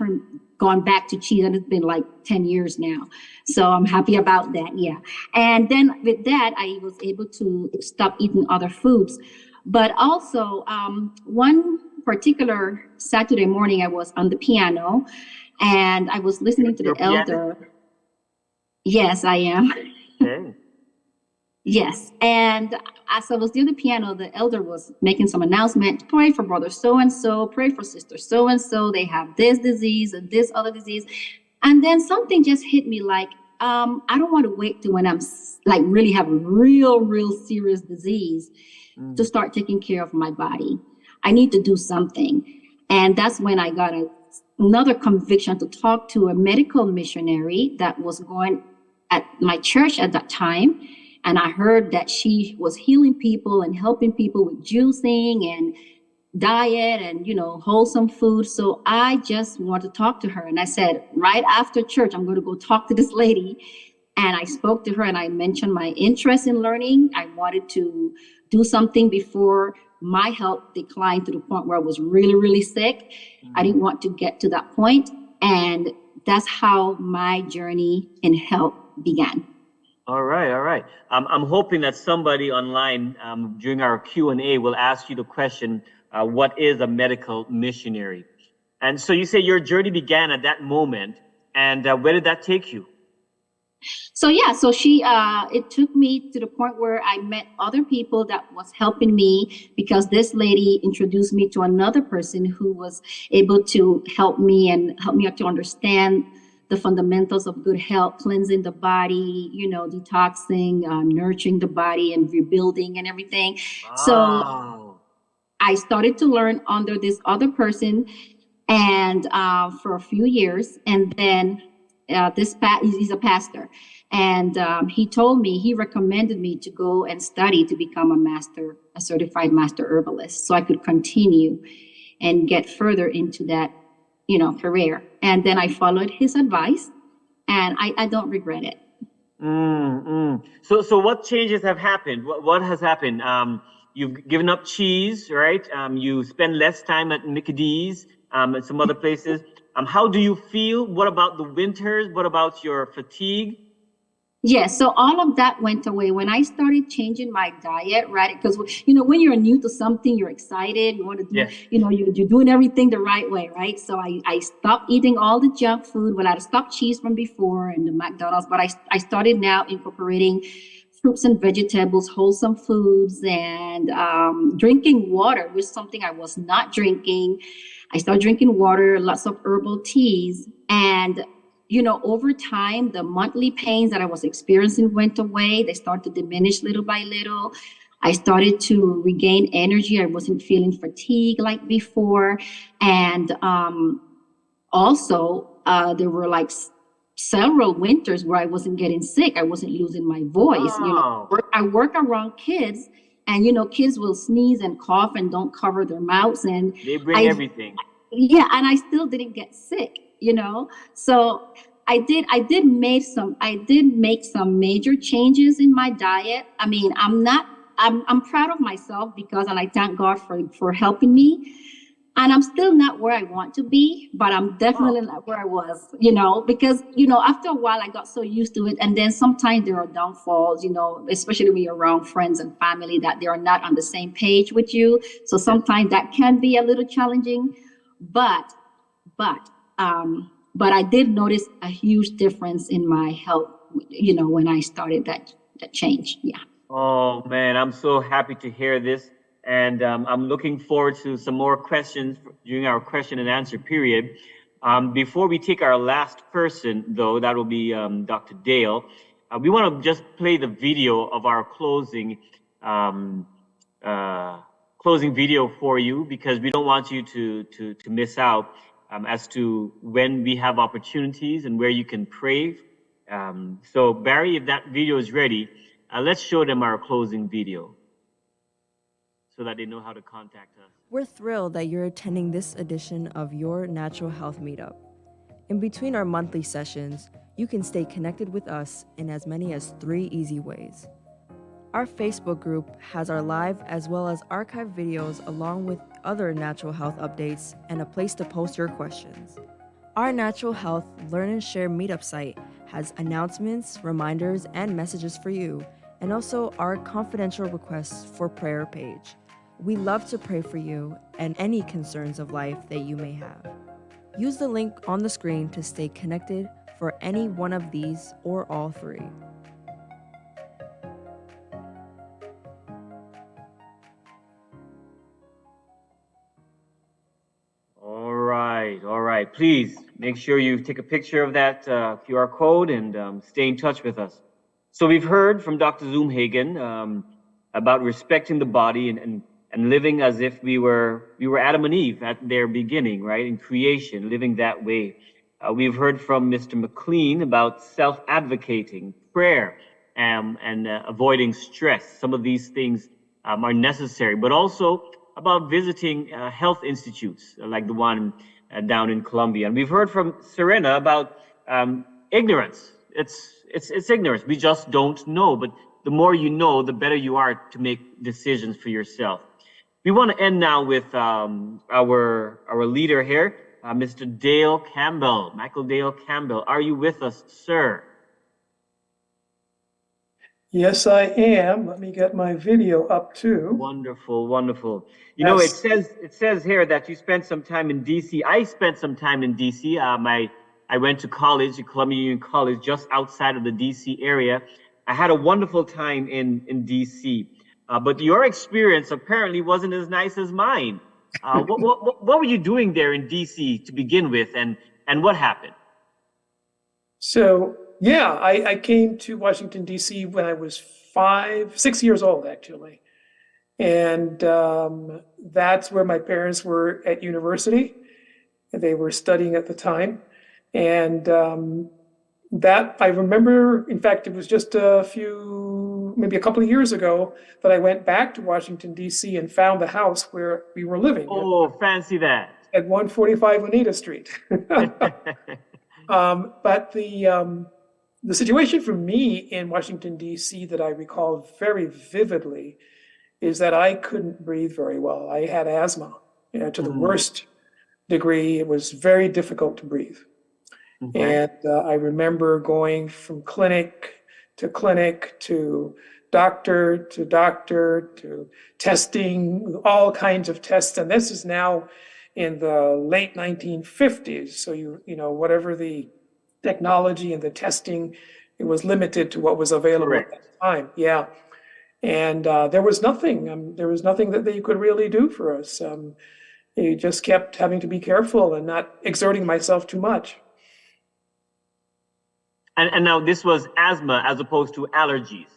gone back to cheese, and it's been like 10 years now. So I'm happy about that. Yeah. And then with that, I was able to stop eating other foods. But also, one particular Saturday morning, I was on the piano and I was listening to the elder. Yes, I am. Okay. Yes. And as I was doing the piano, the elder was making some announcement, pray for brother so-and-so, pray for sister so-and-so. They have this disease and this other disease. And then something just hit me like, I don't want to wait till when I'm like really have a real serious disease to start taking care of my body. I need to do something. And that's when I got another conviction to talk to a medical missionary that was going at my church at that time. And I heard that she was healing people and helping people with juicing and diet and, wholesome food. So I just wanted to talk to her. And I said, right after church, I'm going to go talk to this lady. And I spoke to her and I mentioned my interest in learning. I wanted to do something before my health declined to the point where I was really sick. I didn't want to get to that point. And that's how my journey in health began. All right. I'm hoping that somebody online during our Q&A will ask you the question, what is a medical missionary? And so you say your journey began at that moment, and where did that take you? So she, it took me to the point where I met other people that was helping me, because this lady introduced me to another person who was able to help me to understand the fundamentals of good health, cleansing the body, detoxing, nurturing the body and rebuilding and everything. Wow. So I started to learn under this other person and for a few years. And then he's a pastor. And he recommended me to go and study to become a certified master herbalist, so I could continue and get further into that, career. And then I followed his advice, and I don't regret it. So what changes have happened? What has happened? You've given up cheese, right? You spend less time at Mickey D's, and some other places. How do you feel? What about the winters? What about your fatigue? Yes, so all of that went away when I started changing my diet, right? Because, when you're new to something, you're excited, you want to do, yes. You're doing everything the right way, right? So I stopped eating all the junk food. Well, I stopped cheese from before and the McDonald's, but I started now incorporating fruits and vegetables, wholesome foods, and drinking water was something I was not drinking. I started drinking water, lots of herbal teas. And, you know, over time, the monthly pains that I was experiencing went away. They started to diminish little by little. I started to regain energy. I wasn't feeling fatigue like before. And also, there were like several winters where I wasn't getting sick. I wasn't losing my voice. You know, I work around kids, and you know, kids will sneeze and cough and don't cover their mouths, and They bring everything. yeah, and I still didn't get sick. You know, so I did make some major changes in my diet. I mean, I'm proud of myself because, and I thank God for helping me. And I'm still not where I want to be, but I'm definitely not where I was, you know, because, you know, after a while I got so used to it. And then sometimes there are downfalls, you know, especially when you're around friends and family that they are not on the same page with you. So sometimes that can be a little challenging, but I did notice a huge difference in my health, you know, when I started that change. Yeah. Oh man, I'm so happy to hear this. And I'm looking forward to some more questions during our question and answer period. Before we take our last person, though, that will be Dr. Dale, we want to just play the video of our closing video for you because we don't want you to miss out as to when we have opportunities and where you can pray. So Barry, if that video is ready, let's show them our closing video, so that they know how to contact us. We're thrilled that you're attending this edition of your Natural Health Meetup. In between our monthly sessions, you can stay connected with us in as many as 3 easy ways. Our Facebook group has our live as well as archived videos along with other natural health updates and a place to post your questions. Our Natural Health Learn and Share Meetup site has announcements, reminders, and messages for you, and also our confidential requests for prayer page. We love to pray for you and any concerns of life that you may have. Use the link on the screen to stay connected for any one of these or all 3. All right. Please make sure you take a picture of that QR code and stay in touch with us. So we've heard from Dr. Zoomhagen about respecting the body and living as if we were Adam and Eve at their beginning, right? In creation, living that way. We've heard from Mr. McLean about self-advocating, prayer, and avoiding stress. Some of these things are necessary, but also about visiting health institutes like the one down in Colombia. And we've heard from Serena about ignorance. It's ignorance. We just don't know. But the more you know, the better you are to make decisions for yourself. We want to end now with our leader here, Mr. Dale Campbell, Michael Dale Campbell. Are you with us, sir? Yes, I am. Let me get my video up too. Wonderful, wonderful. You know, it says here that you spent some time in DC. I spent some time in DC. I went to college, at Columbia Union College, just outside of the DC area. I had a wonderful time in DC. But your experience apparently wasn't as nice as mine. What were you doing there in DC to begin with, and what happened? So, yeah, I came to Washington, D.C. when I was 6 years old, actually. And that's where my parents were at university. They were studying at the time. And that I remember, in fact, it was just maybe a couple of years ago that I went back to Washington, D.C. and found the house where we were living. Oh, fancy that. At 145 Oneida Street. But the situation for me in Washington, D.C. that I recall very vividly is that I couldn't breathe very well. I had asthma, to the worst degree. It was very difficult to breathe. And I remember going from clinic to doctor to testing, all kinds of tests. And this is now in the late 1950s. So, whatever the technology and the testing It was limited to what was available at Correct. the time. Yeah. And there was nothing. There was nothing that they could really do for us. You just kept having to be careful and not exerting myself too much. And now this was asthma as opposed to allergies.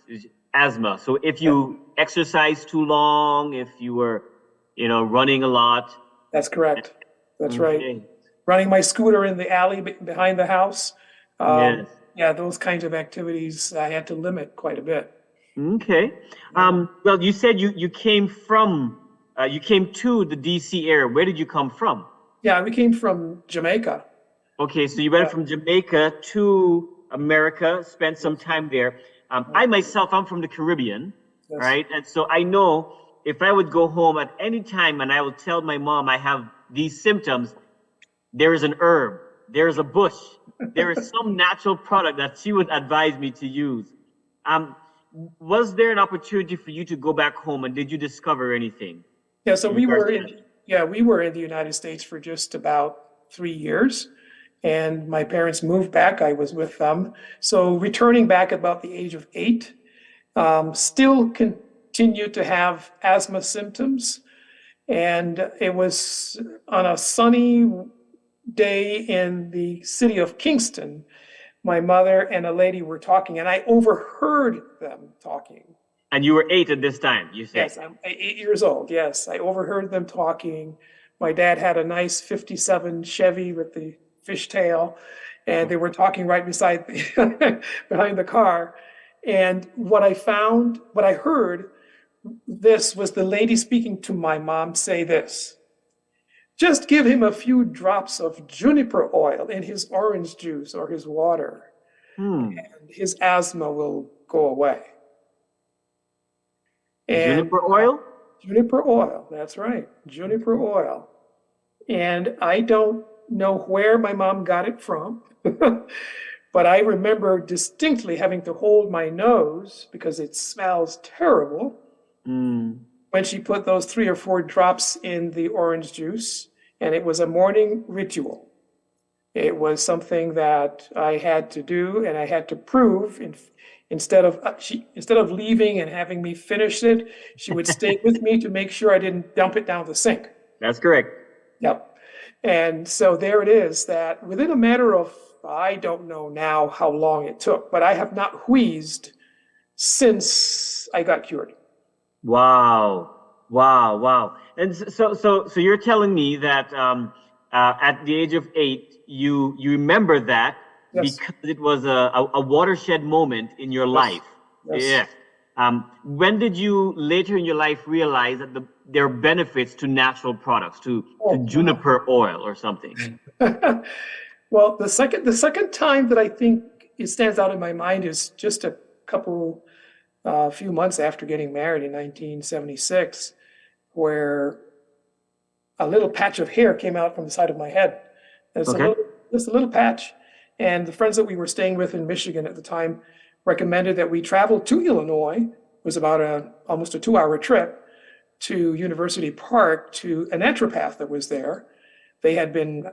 Asthma. So if you exercise too long, if you were, running a lot. That's correct. That's Okay. right. Running my scooter in the alley behind the house. Yes. Yeah, those kinds of activities I had to limit quite a bit. Okay. Well, you said you came to the DC area. Where did you come from? Yeah, we came from Jamaica. Okay, so you went from Jamaica to America, spent some time there. I myself, I'm from the Caribbean, Yes. right? And so I know if I would go home at any time and I would tell my mom I have these symptoms, there is an herb, there is a bush, there is some natural product that she would advise me to use. Was there an opportunity for you to go back home, and did you discover anything? Yeah, so in we regards were to that? we were in the United States for just about 3 years, and my parents moved back. I was with them. So returning back about the age of 8, still continued to have asthma symptoms. And it was on a sunny day in the city of Kingston. My mother and a lady were talking, and I overheard them talking. And you were 8 at this time, you say? Yes, I'm 8 years old. Yes, I overheard them talking. My dad had a nice 57 Chevy with the fishtail, and they were talking right beside behind the car. And what I heard, this was the lady speaking to my mom say this: just give him a few drops of juniper oil in his orange juice or his water, and his asthma will go away. And Juniper oil? Juniper oil, that's right, juniper oil. And I don't know where my mom got it from, but I remember distinctly having to hold my nose because it smells terrible when she put those 3 or 4 drops in the orange juice. And it was a morning ritual. It was something that I had to do, and I had to prove. Instead of leaving and having me finish it, she would stay with me to make sure I didn't dump it down the sink. That's correct. Yep. And so there it is, that within a matter of, I don't know now how long it took, but I have not wheezed since I got cured. Wow. And so you're telling me that at the age of 8, you remember that. Yes. Because it was a watershed moment in your life. Yes. Yeah. When did you later in your life realize that there are benefits to natural products, to juniper oil or something? Well, the second time that I think it stands out in my mind is just a few months after getting married in 1976, where a little patch of hair came out from the side of my head. Just a little patch. And the friends that we were staying with in Michigan at the time recommended that we travel to Illinois. It was about almost a 2-hour trip to University Park to a naturopath that was there. They had been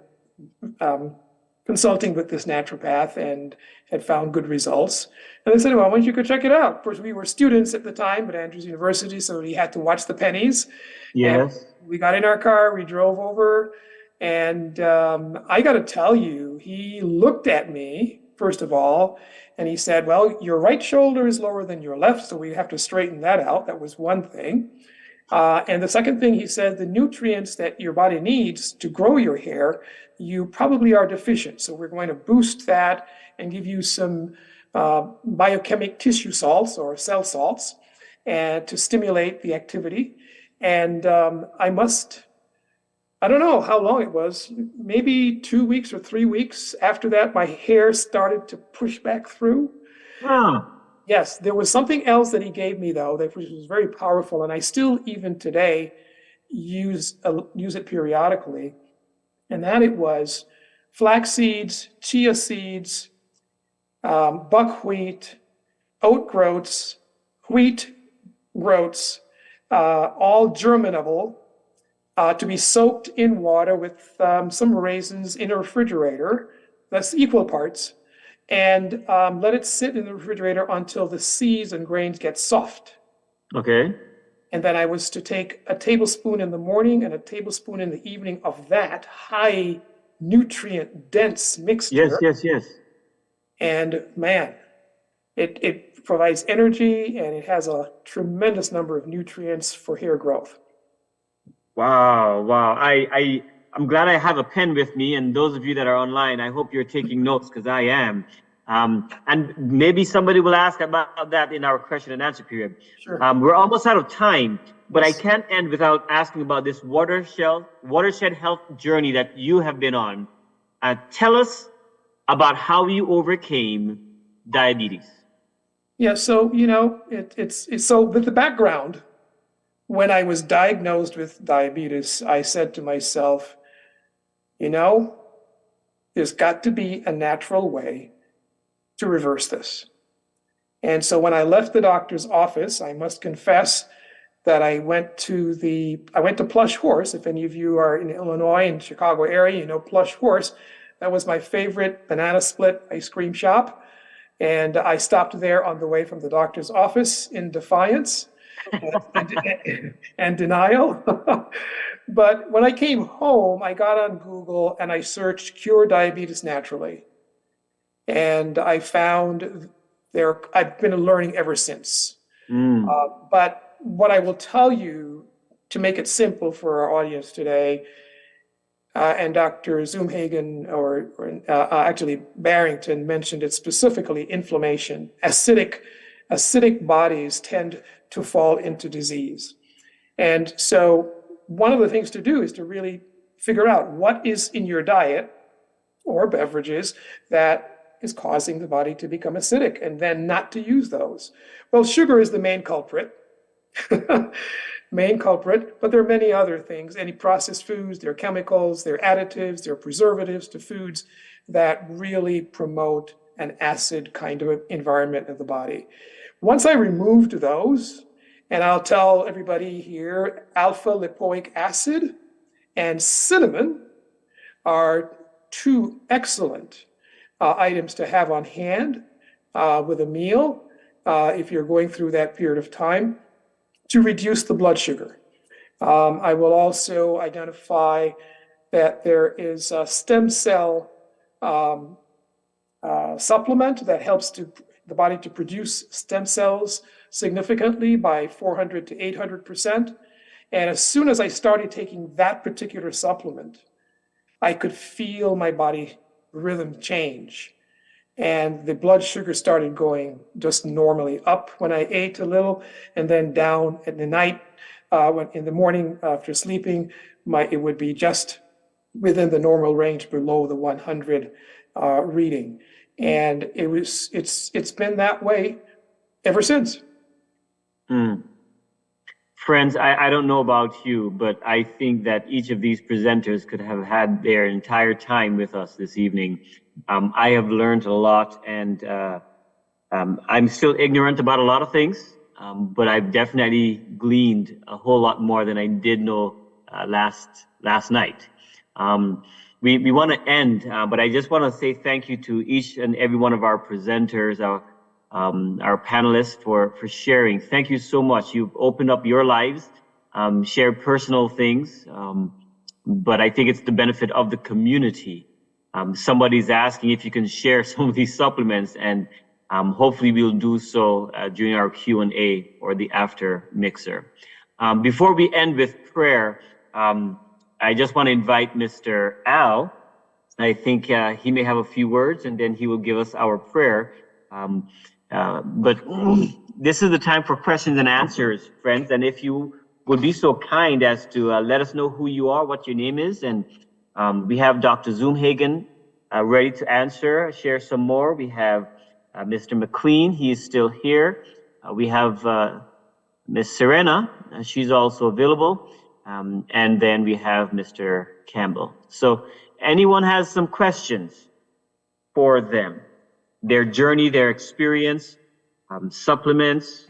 consulting with this naturopath and had found good results. And they said, well, why don't you go check it out? Of course, we were students at the time at Andrews University, so we had to watch the pennies. Yes. And we got in our car, we drove over, and I got to tell you, he looked at me, first of all, and he said, well, your right shoulder is lower than your left, so we have to straighten that out. That was one thing. And the second thing he said, the nutrients that your body needs to grow your hair, you probably are deficient. So we're going to boost that and give you some biochemic tissue salts or cell salts to stimulate the activity. And I don't know how long it was, maybe 2 weeks or 3 weeks after that, my hair started to push back through. Huh. Yes, there was something else that he gave me, though, that was very powerful, and I still, even today, use it periodically, and that it was flax seeds, chia seeds, buckwheat, oat groats, wheat groats, all germinable, to be soaked in water with some raisins in a refrigerator. That's equal parts. and let it sit in the refrigerator until the seeds and grains get soft. Okay. And then I was to take a tablespoon in the morning and a tablespoon in the evening of that high nutrient dense mixture. Yes. And man, it provides energy and it has a tremendous number of nutrients for hair growth. Wow. I'm glad I have a pen with me, and those of you that are online, I hope you're taking notes because I am. And maybe somebody will ask about that in our question and answer period. Sure. We're almost out of time, but Yes. I can't end without asking about this watershed health journey that you have been on. Tell us about how you overcame diabetes. Yeah, so it's so with the background, when I was diagnosed with diabetes, I said to myself, there's got to be a natural way to reverse this. And so when I left the doctor's office, I must confess that I went to Plush Horse. If any of you are in Illinois and Chicago area, you know Plush Horse. That was my favorite banana split ice cream shop. And I stopped there on the way from the doctor's office in defiance and denial. But when I came home, I got on Google and I searched cure diabetes naturally. And I found I've been learning ever since. But what I will tell you, to make it simple for our audience today, and Dr. Zoomhagen, or actually Barrington, mentioned it specifically, inflammation. Acidic bodies tend to fall into disease. And so one of the things to do is to really figure out what is in your diet or beverages that is causing the body to become acidic, and then not to use those. Well, sugar is the main culprit. But there are many other things. Any processed foods, there are chemicals, there are additives, there are preservatives to foods that really promote an acid kind of environment in the body. Once I removed those, and I'll tell everybody here, alpha lipoic acid and cinnamon are two excellent items to have on hand with a meal if you're going through that period of time, to reduce the blood sugar. I will also identify that there is a stem cell supplement that helps the body to produce stem cells significantly by 400 to 800%. And as soon as I started taking that particular supplement, I could feel my body rhythm change. And the blood sugar started going just normally up when I ate a little, and then down at the night. In the morning after sleeping, it would be just within the normal range below the 100 reading. And it's been that way ever since. Friends, I don't know about you, but I think that each of these presenters could have had their entire time with us this evening. I have learned a lot, and I'm still ignorant about a lot of things, but I've definitely gleaned a whole lot more than I did know last night. We want to end, but I just want to say thank you to each and every one of our presenters, our panelists for sharing. Thank you so much. You've opened up your lives, shared personal things, but I think it's the benefit of the community. Somebody's asking if you can share some of these supplements, and hopefully we'll do so during our Q&A or the after mixer. Before we end with prayer, I just want to invite Mr. Al. I think he may have a few words, and then he will give us our prayer. But this is the time for questions and answers, friends. And if you would be so kind as to let us know who you are, what your name is. And we have Dr. Zoomhagen ready to answer, share some more. We have Mr. McLean, he is still here. We have Ms. Serena, she's also available. And then we have Mr. Campbell. So anyone has some questions for them? Their journey, their experience, supplements.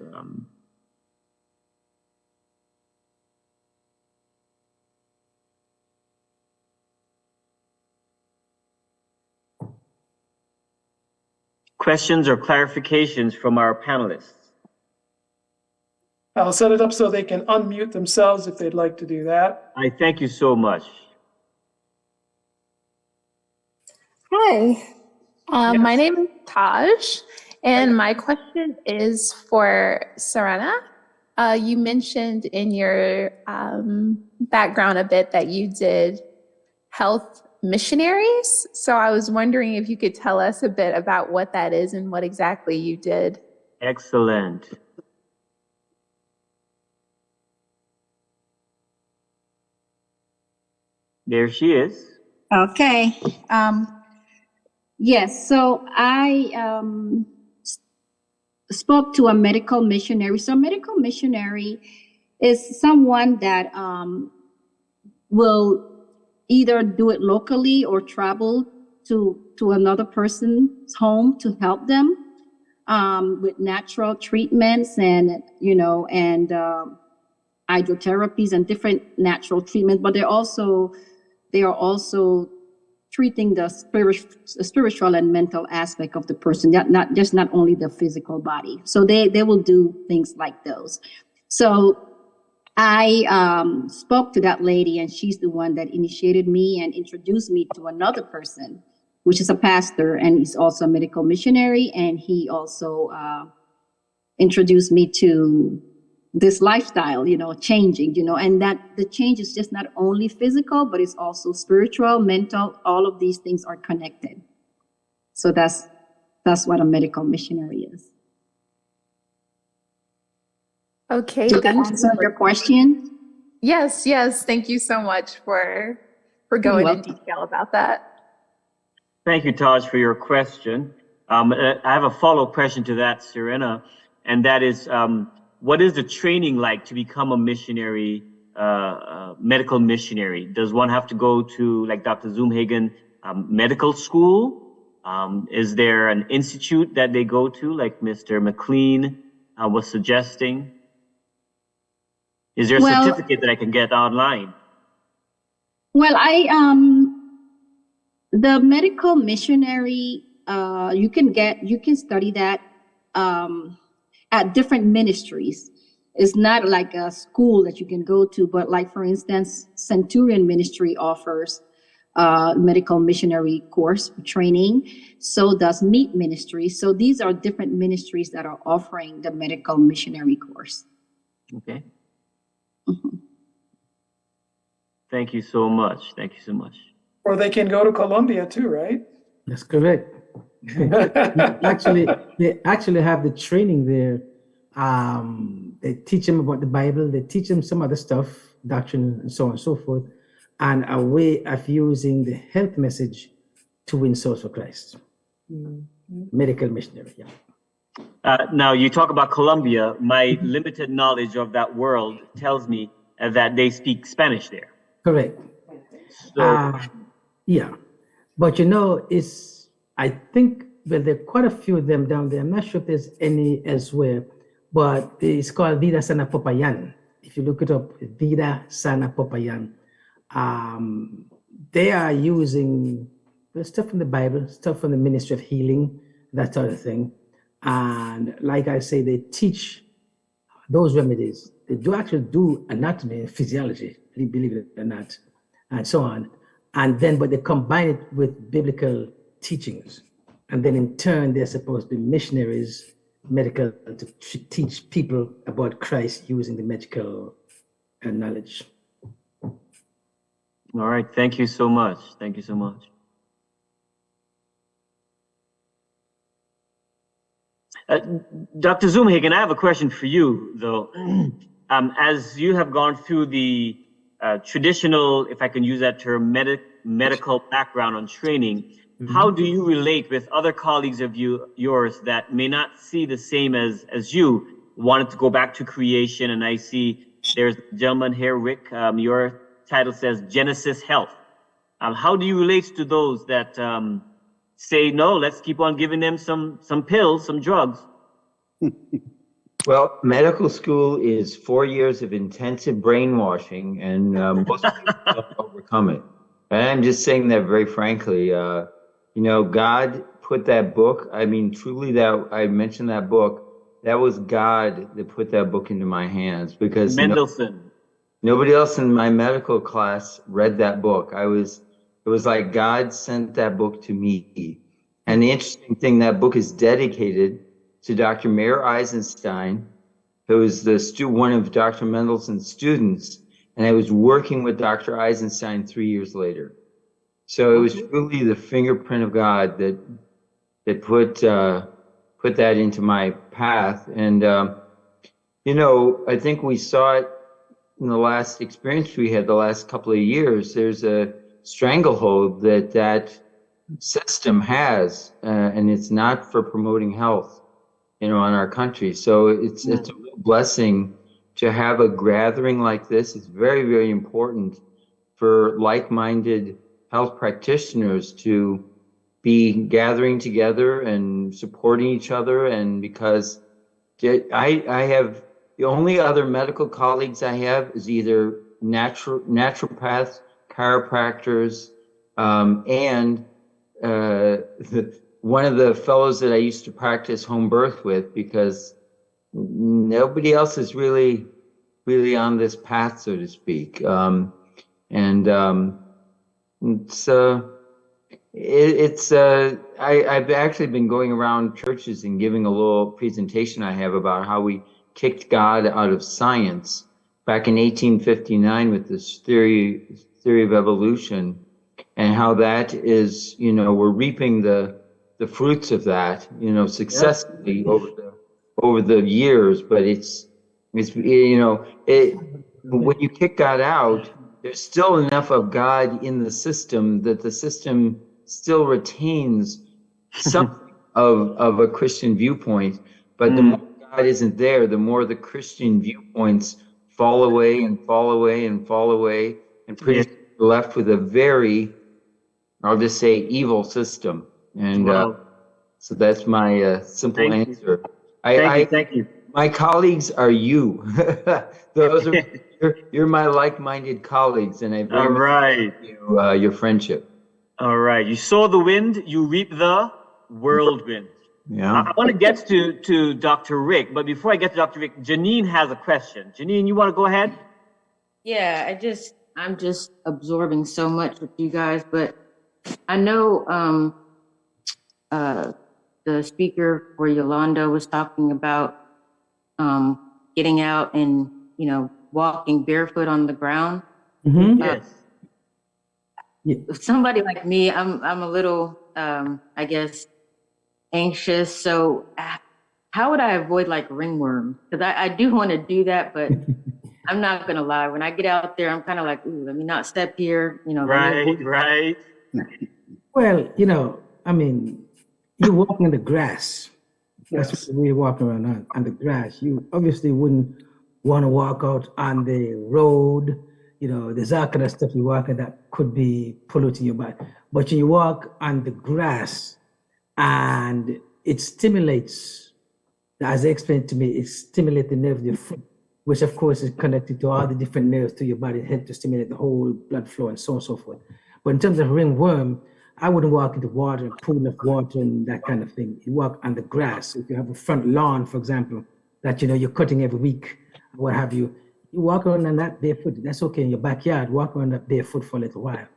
questions or clarifications from our panelists? I'll set it up so they can unmute themselves if they'd like to do that. I thank you so much. Hi, my Yes. name is Taj, and my question is for Serena. You mentioned in your background a bit that you did health missionaries. So I was wondering if you could tell us a bit about what that is and what exactly you did. Excellent. There she is. Okay. Yes, so I spoke to a medical missionary. So a medical missionary is someone that will either do it locally or travel to another person's home to help them with natural treatments and, hydrotherapies and different natural treatments, but they are also treating the spiritual and mental aspect of the person, not only the physical body. So they will do things like those. So I spoke to that lady, and she's the one that initiated me and introduced me to another person, which is a pastor, and he's also a medical missionary. And he also introduced me to this lifestyle, changing, and that the change is just not only physical, but it's also spiritual, mental, all of these things are connected. So that's what a medical missionary is. Okay, Did that thank answer you. your question? Yes, thank you so much for You're going in welcome. detail about that. Thank you, Taj, for your question. I have a follow-up question to that, Serena, and that is, what is the training like to become a missionary, medical missionary? Does one have to go to, like Dr. Zoomhagen, medical school? Is there an institute that they go to, like Mr. McLean was suggesting? Is there a certificate that I can get online? Well, the medical missionary, you can study that at different ministries. It's not like a school that you can go to, but like, for instance, Centurion Ministry offers medical missionary course training. So does Meet Ministry. So these are different ministries that are offering the medical missionary course. Okay. Thank you so much. Thank you so much. Or they can go to Colombia too, right? That's correct. They actually have the training there. They teach them about the Bible. They teach them some other stuff, doctrine, and so on and so forth, and a way of using the health message to win souls for Christ. Medical missionary, yeah. Now, you talk about Colombia. My limited knowledge of that world tells me that they speak Spanish there. Correct. So, Yeah, but I think, well, there are quite a few of them down there. I'm not sure if there's any elsewhere, but it's called Vida Sana Popayan. If you look it up, Vida Sana Popayan. They are using stuff from the Bible, stuff from the Ministry of Healing, that sort of thing. And like I say, they teach those remedies. They do actually do anatomy and physiology, believe it or not, and so on. And then, but they combine it with biblical teachings. And then in turn, they're supposed to be missionaries, medical, to teach people about Christ using the medical knowledge. all right. Thank you so much. Thank you so much. Dr. Zoomhagen, I have a question for you, though. As you have gone through the traditional, if I can use that term, medical background on training, how do you relate with other colleagues of yours that may not see the same as you, wanted to go back to creation? And I see there's a gentleman here, Rick, your title says Genesis Health. How do you relate to those that say, no, let's keep on giving them some pills, some drugs? Well, medical school is 4 years of intensive brainwashing, and most people don't overcome it. And I'm just saying that very frankly. God put that book, I mean, truly that I mentioned that book, that was God that put that book into my hands because Mendelssohn. nobody else in my medical class read that book. It was like God sent that book to me. And the interesting thing, that book is dedicated to Dr. Mayer Eisenstein, who was one of Dr. Mendelssohn's students, and I was working with Dr. Eisenstein 3 years later. So it was truly the fingerprint of God that put that into my path. And I think we saw it in the last experience we had the last couple of years. There's a stranglehold that system has, and it's not for promoting health, in our country. So it's a real blessing to have a gathering like this. It's very, very important for like-minded health practitioners to be gathering together and supporting each other. And because I have, the only other medical colleagues I have is either naturopaths, chiropractors, and one of the fellows that I used to practice home birth with, because nobody else is really on this path, so to speak. I've actually been going around churches and giving a little presentation I have about how we kicked God out of science back in 1859 with this theory of evolution, and how that is, we're reaping the fruits of that, successfully over the years. But when you kick God out, there's still enough of God in the system that the system still retains something of a Christian viewpoint. But the more God isn't there, the more the Christian viewpoints fall away and fall away and fall away, and pretty soon you're left with a very, I'll just say, evil system. And so that's my simple answer. Thank you. My colleagues are you. Those are you're my like-minded colleagues, and I very much value your friendship. All right. You sow the wind, you reap the whirlwind. Yeah. I want to get to Dr. Rick, but before I get to Dr. Rick, Janine has a question. Janine, you want to go ahead? Yeah, I'm just absorbing so much with you guys, but I know the speaker for Yolanda was talking about getting out and, walking barefoot on the ground. Yes. Somebody like me, I'm a little, I guess, anxious. So how would I avoid like ringworm? Because I do want to do that, but I'm not going to lie. When I get out there, I'm kind of like, ooh, let me not step here. Right. Well, I mean, you're walking in the grass. That's what we're walking around on the grass. You obviously wouldn't want to walk out on the road. There's all kind of stuff you walk in that could be polluting your body. But you walk on the grass, and it stimulates, as they explained to me, it stimulates the nerve of your foot, which of course is connected to all the different nerves to your body, help to stimulate the whole blood flow and so on and so forth. But in terms of ringworm, I wouldn't walk into water, pool of water and that kind of thing. You walk on the grass. If you have a front lawn, for example, that you're cutting every week, what have you, you walk around on that barefoot. That's okay in your backyard. Walk around that barefoot for a little while.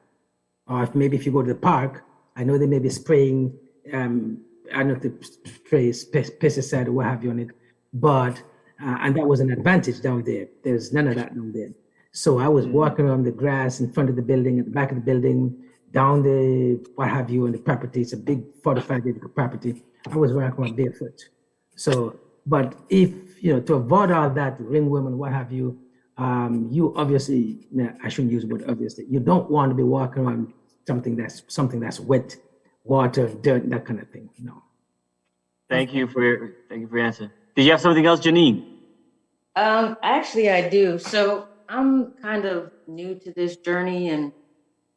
Or if you go to the park, I know they may be spraying, I don't know if they spray pesticide or what have you on it, but and that was an advantage down there. There's none of that down there. So I was walking around the grass in front of the building, at the back of the building, down the what have you on the property. It's a big 45-acre property. I was walking around barefoot. So, but if to avoid all that ringworm and what have you, you obviously, I shouldn't use the word obviously. You don't want to be walking around something that's wet, water, dirt, that kind of thing. No. Thank you for your answer. Did you have something else, Janine? Actually, I do. So I'm kind of new to this journey, and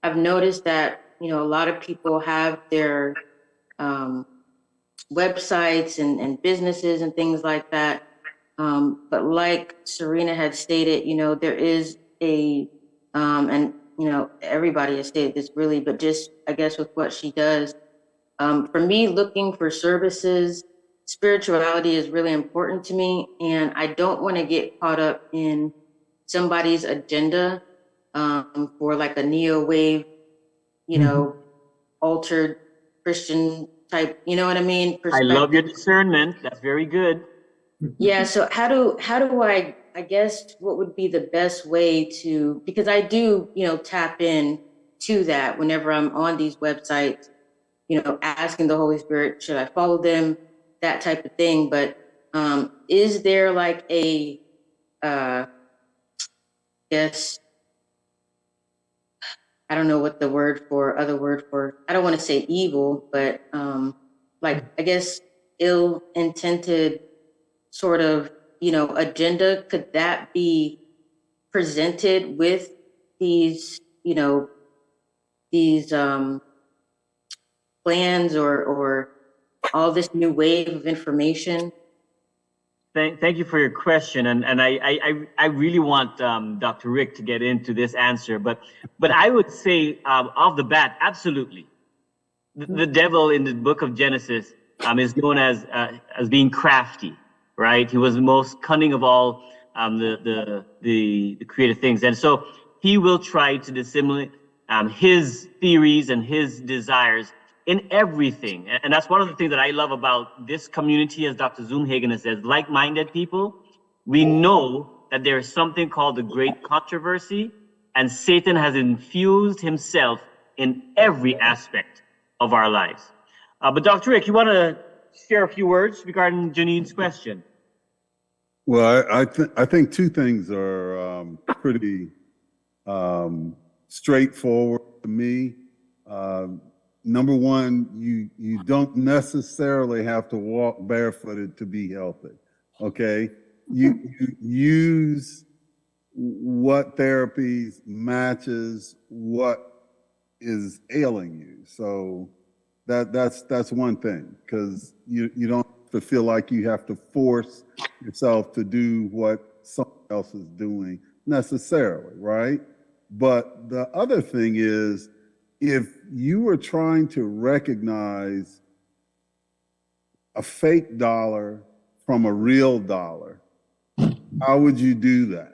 I've noticed that, a lot of people have their websites and businesses and things like that. But like Serena had stated, there is and everybody has stated this really, but just, I guess with what she does, For me, looking for services, spirituality is really important to me, and I don't want to get caught up in somebody's agenda for like a neo wave, altered Christian type, you know what I mean? I love your discernment. That's very good. Yeah. So how do I guess what would be the best way to, because I do, tap in to that whenever I'm on these websites, asking the Holy Spirit, should I follow them? That type of thing. But is there like a, guess, I don't know what the other word for, I don't want to say evil, but like, I guess, ill-intended sort of, agenda, could that be presented with these, these plans or all this new wave of information? Thank you for your question, and I really want Dr. Rick to get into this answer, but I would say off the bat, absolutely. The devil in the book of Genesis is known as being crafty, right? He was the most cunning of all the created things, and so he will try to disseminate his theories and his desires in everything. And that's one of the things that I love about this community, as Dr. Zoomhagen says, like-minded people. We know that there is something called the great controversy, and Satan has infused himself in every aspect of our lives. But Dr. Rick, you want to share a few words regarding Janine's question? Well, I think two things are pretty straightforward to me. Number one, you don't necessarily have to walk barefooted to be healthy. Okay, you use what therapies matches what is ailing you. So that's one thing, because you don't have to feel like you have to force yourself to do what someone else is doing necessarily, right? But the other thing is, if you were trying to recognize a fake dollar from a real dollar, how would you do that?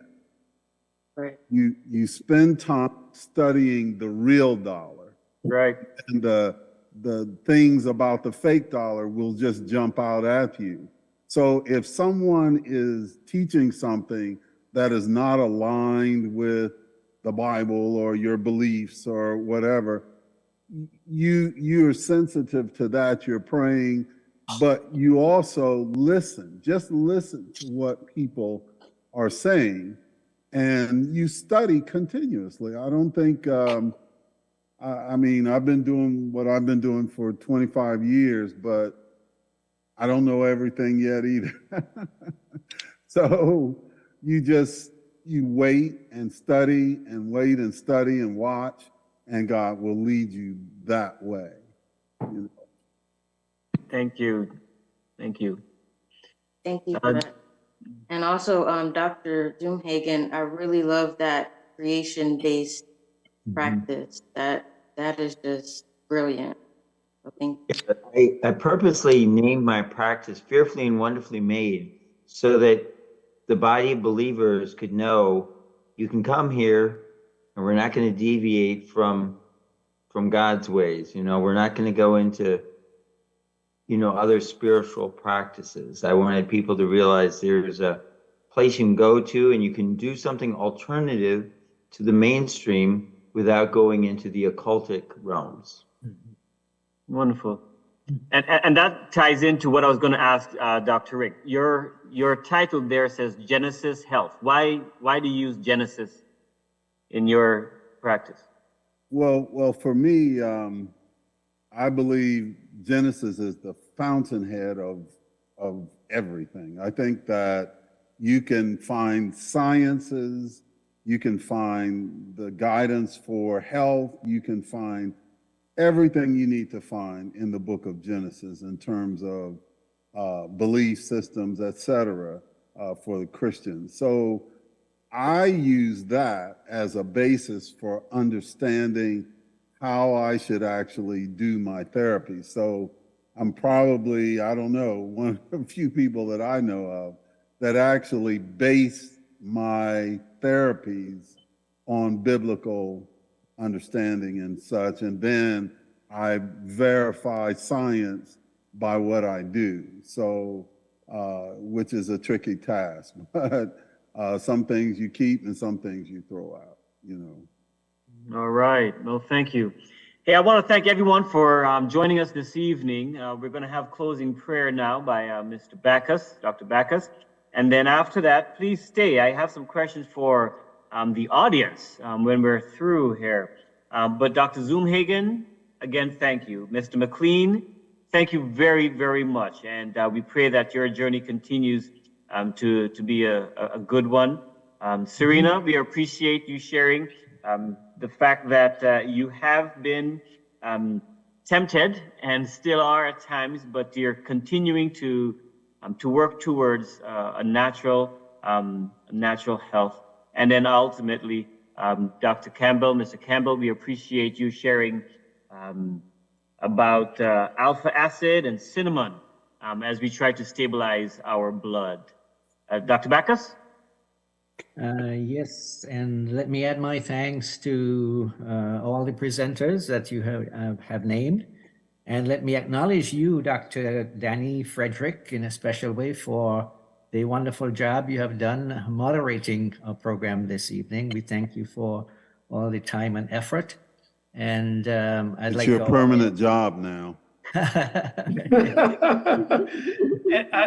Right. You spend time studying the real dollar. Right. And the things about the fake dollar will just jump out at you. So if someone is teaching something that is not aligned with the Bible or your beliefs or whatever, you're sensitive to that, you're praying, but you also just listen to what people are saying, and you study continuously. I don't think, I mean, I've been doing what I've been doing for 25 years, but I don't know everything yet either. So you wait and study and wait and study and watch, and God will lead you that way. Thank you. Thank you. Thank you for that. And also, Dr. Zoomhagen, I really love that creation-based practice. That is just brilliant. So thank you. I purposely named my practice Fearfully and Wonderfully Made, so that the body of believers could know you can come here and we're not going to deviate from God's ways. We're not going to go into, other spiritual practices. I wanted people to realize there's a place you can go to and you can do something alternative to the mainstream without going into the occultic realms. Wonderful. And that ties into what I was going to ask Dr. Rick. Your title there says Genesis Health. Why do you use Genesis in your practice? Well, for me, I believe Genesis is the fountainhead of everything. I think that you can find sciences, you can find the guidance for health, you can find everything you need to find in the book of Genesis in terms of belief systems, etc., for the Christians. So I use that as a basis for understanding how I should actually do my therapy. So I'm probably, I don't know, one of the few people that I know of that actually base my therapies on biblical understanding and such. And then I verify science by what I do. So, which is a tricky task, but some things you keep and some things you throw out, you know. All right. Well, thank you. Hey, I want to thank everyone for joining us this evening. We're going to have closing prayer now by Mr. Backus, Dr. Backus. And then after that, please stay. I have some questions for the audience when we're through here. But Dr. Zoomhagen, again, thank you. Mr. McLean, thank you very, very much. And we pray that your journey continues to be a good one. Serena, we appreciate you sharing the fact that you have been tempted and still are at times, but you're continuing to work towards a natural health. And then ultimately, Dr. Campbell, Mr. Campbell, we appreciate you sharing about alpha acid and cinnamon as we try to stabilize our blood. Dr. Backus? Yes, and let me add my thanks to all the presenters that you have named. And let me acknowledge you, Dr. Danny Frederick, in a special way for the wonderful job you have done moderating our program this evening. We thank you for all the time and effort. And I'd it's like your to permanent job now.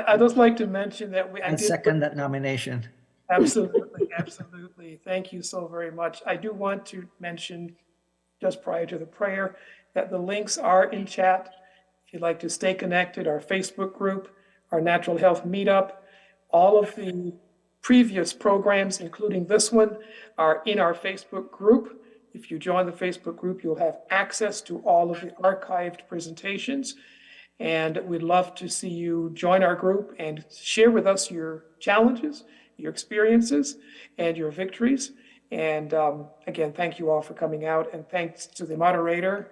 I'd just like to mention that I second that nomination. Absolutely, absolutely. Thank you so very much. I do want to mention, just prior to the prayer, that the links are in chat. If you'd like to stay connected, our Facebook group, our Natural Health Meetup, all of the previous programs, including this one, are in our Facebook group. If you join the Facebook group, you'll have access to all of the archived presentations. And we'd love to see you join our group and share with us your challenges, your experiences, and your victories. And again, thank you all for coming out, and thanks to the moderator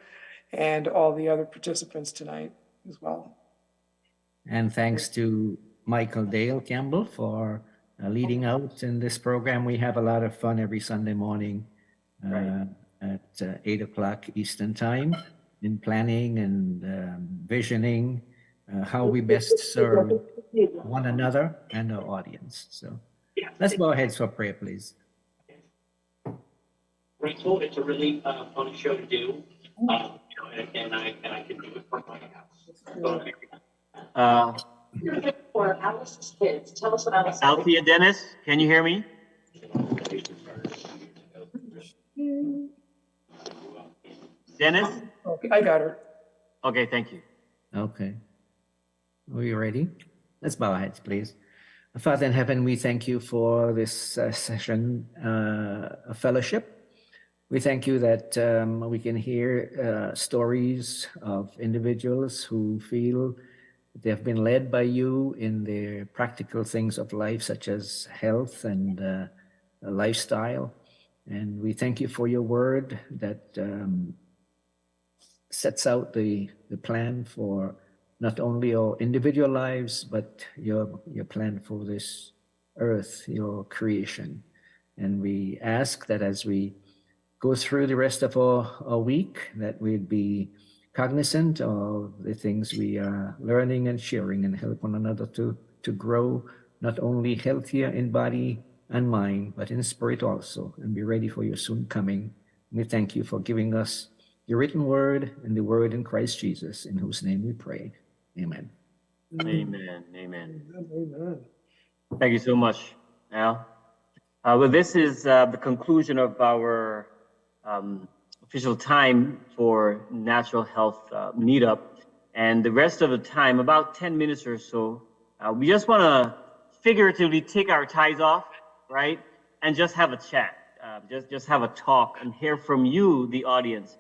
and all the other participants tonight as well. And thanks to Michael Dale Campbell for leading out in this program. We have a lot of fun every Sunday morning at 8 o'clock Eastern Time in planning and visioning how we best serve one another and our audience. So let's go ahead for prayer, please. Grateful. It's a really fun show to do, and I can do it from my house. For Alice's kids, tell us what Alice. Althea Dennis, can you hear me? Dennis? Okay, I got her. Okay, thank you. Okay. Are you ready? Let's bow our heads, please. Father in heaven, we thank you for this session of fellowship. We thank you that we can hear stories of individuals who feel they have been led by you in the practical things of life, such as health and lifestyle. And we thank you for your word that sets out the plan for not only our individual lives, but your plan for this earth, your creation. And we ask that as we go through the rest of our week, that we'd be cognizant of the things we are learning and sharing, and help one another to grow not only healthier in body and mind, but in spirit also, and be ready for your soon coming. We thank you for giving us your written word and the word in Christ Jesus, in whose name we pray. Amen. Amen. Amen. Amen. Thank you so much, Al. Well, this is the conclusion of our official time for Natural Health Meetup. And the rest of the time, about 10 minutes or so, we just want to figuratively take our ties off, right? And just have a chat, just have a talk and hear from you, the audience.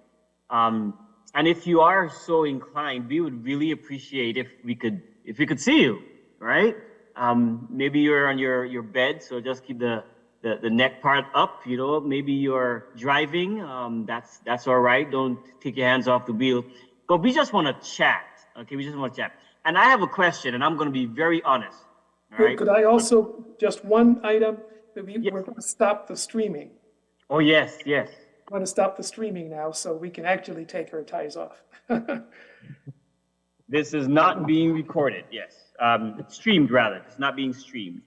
And if you are so inclined, we would really appreciate if we could see you, right? Maybe you're on your bed, so just keep the the neck part up. You know, maybe you're driving. That's all right. Don't take your hands off the wheel. But we just want to chat. Okay, we just want to chat. And I have a question, and I'm going to be very honest. All right. Could I also, just one item, that we're going to stop the streaming. Oh, yes, yes. I'm going to stop the streaming now so we can actually take our ties off. This is not being recorded, yes. Streamed, rather. It's not being streamed.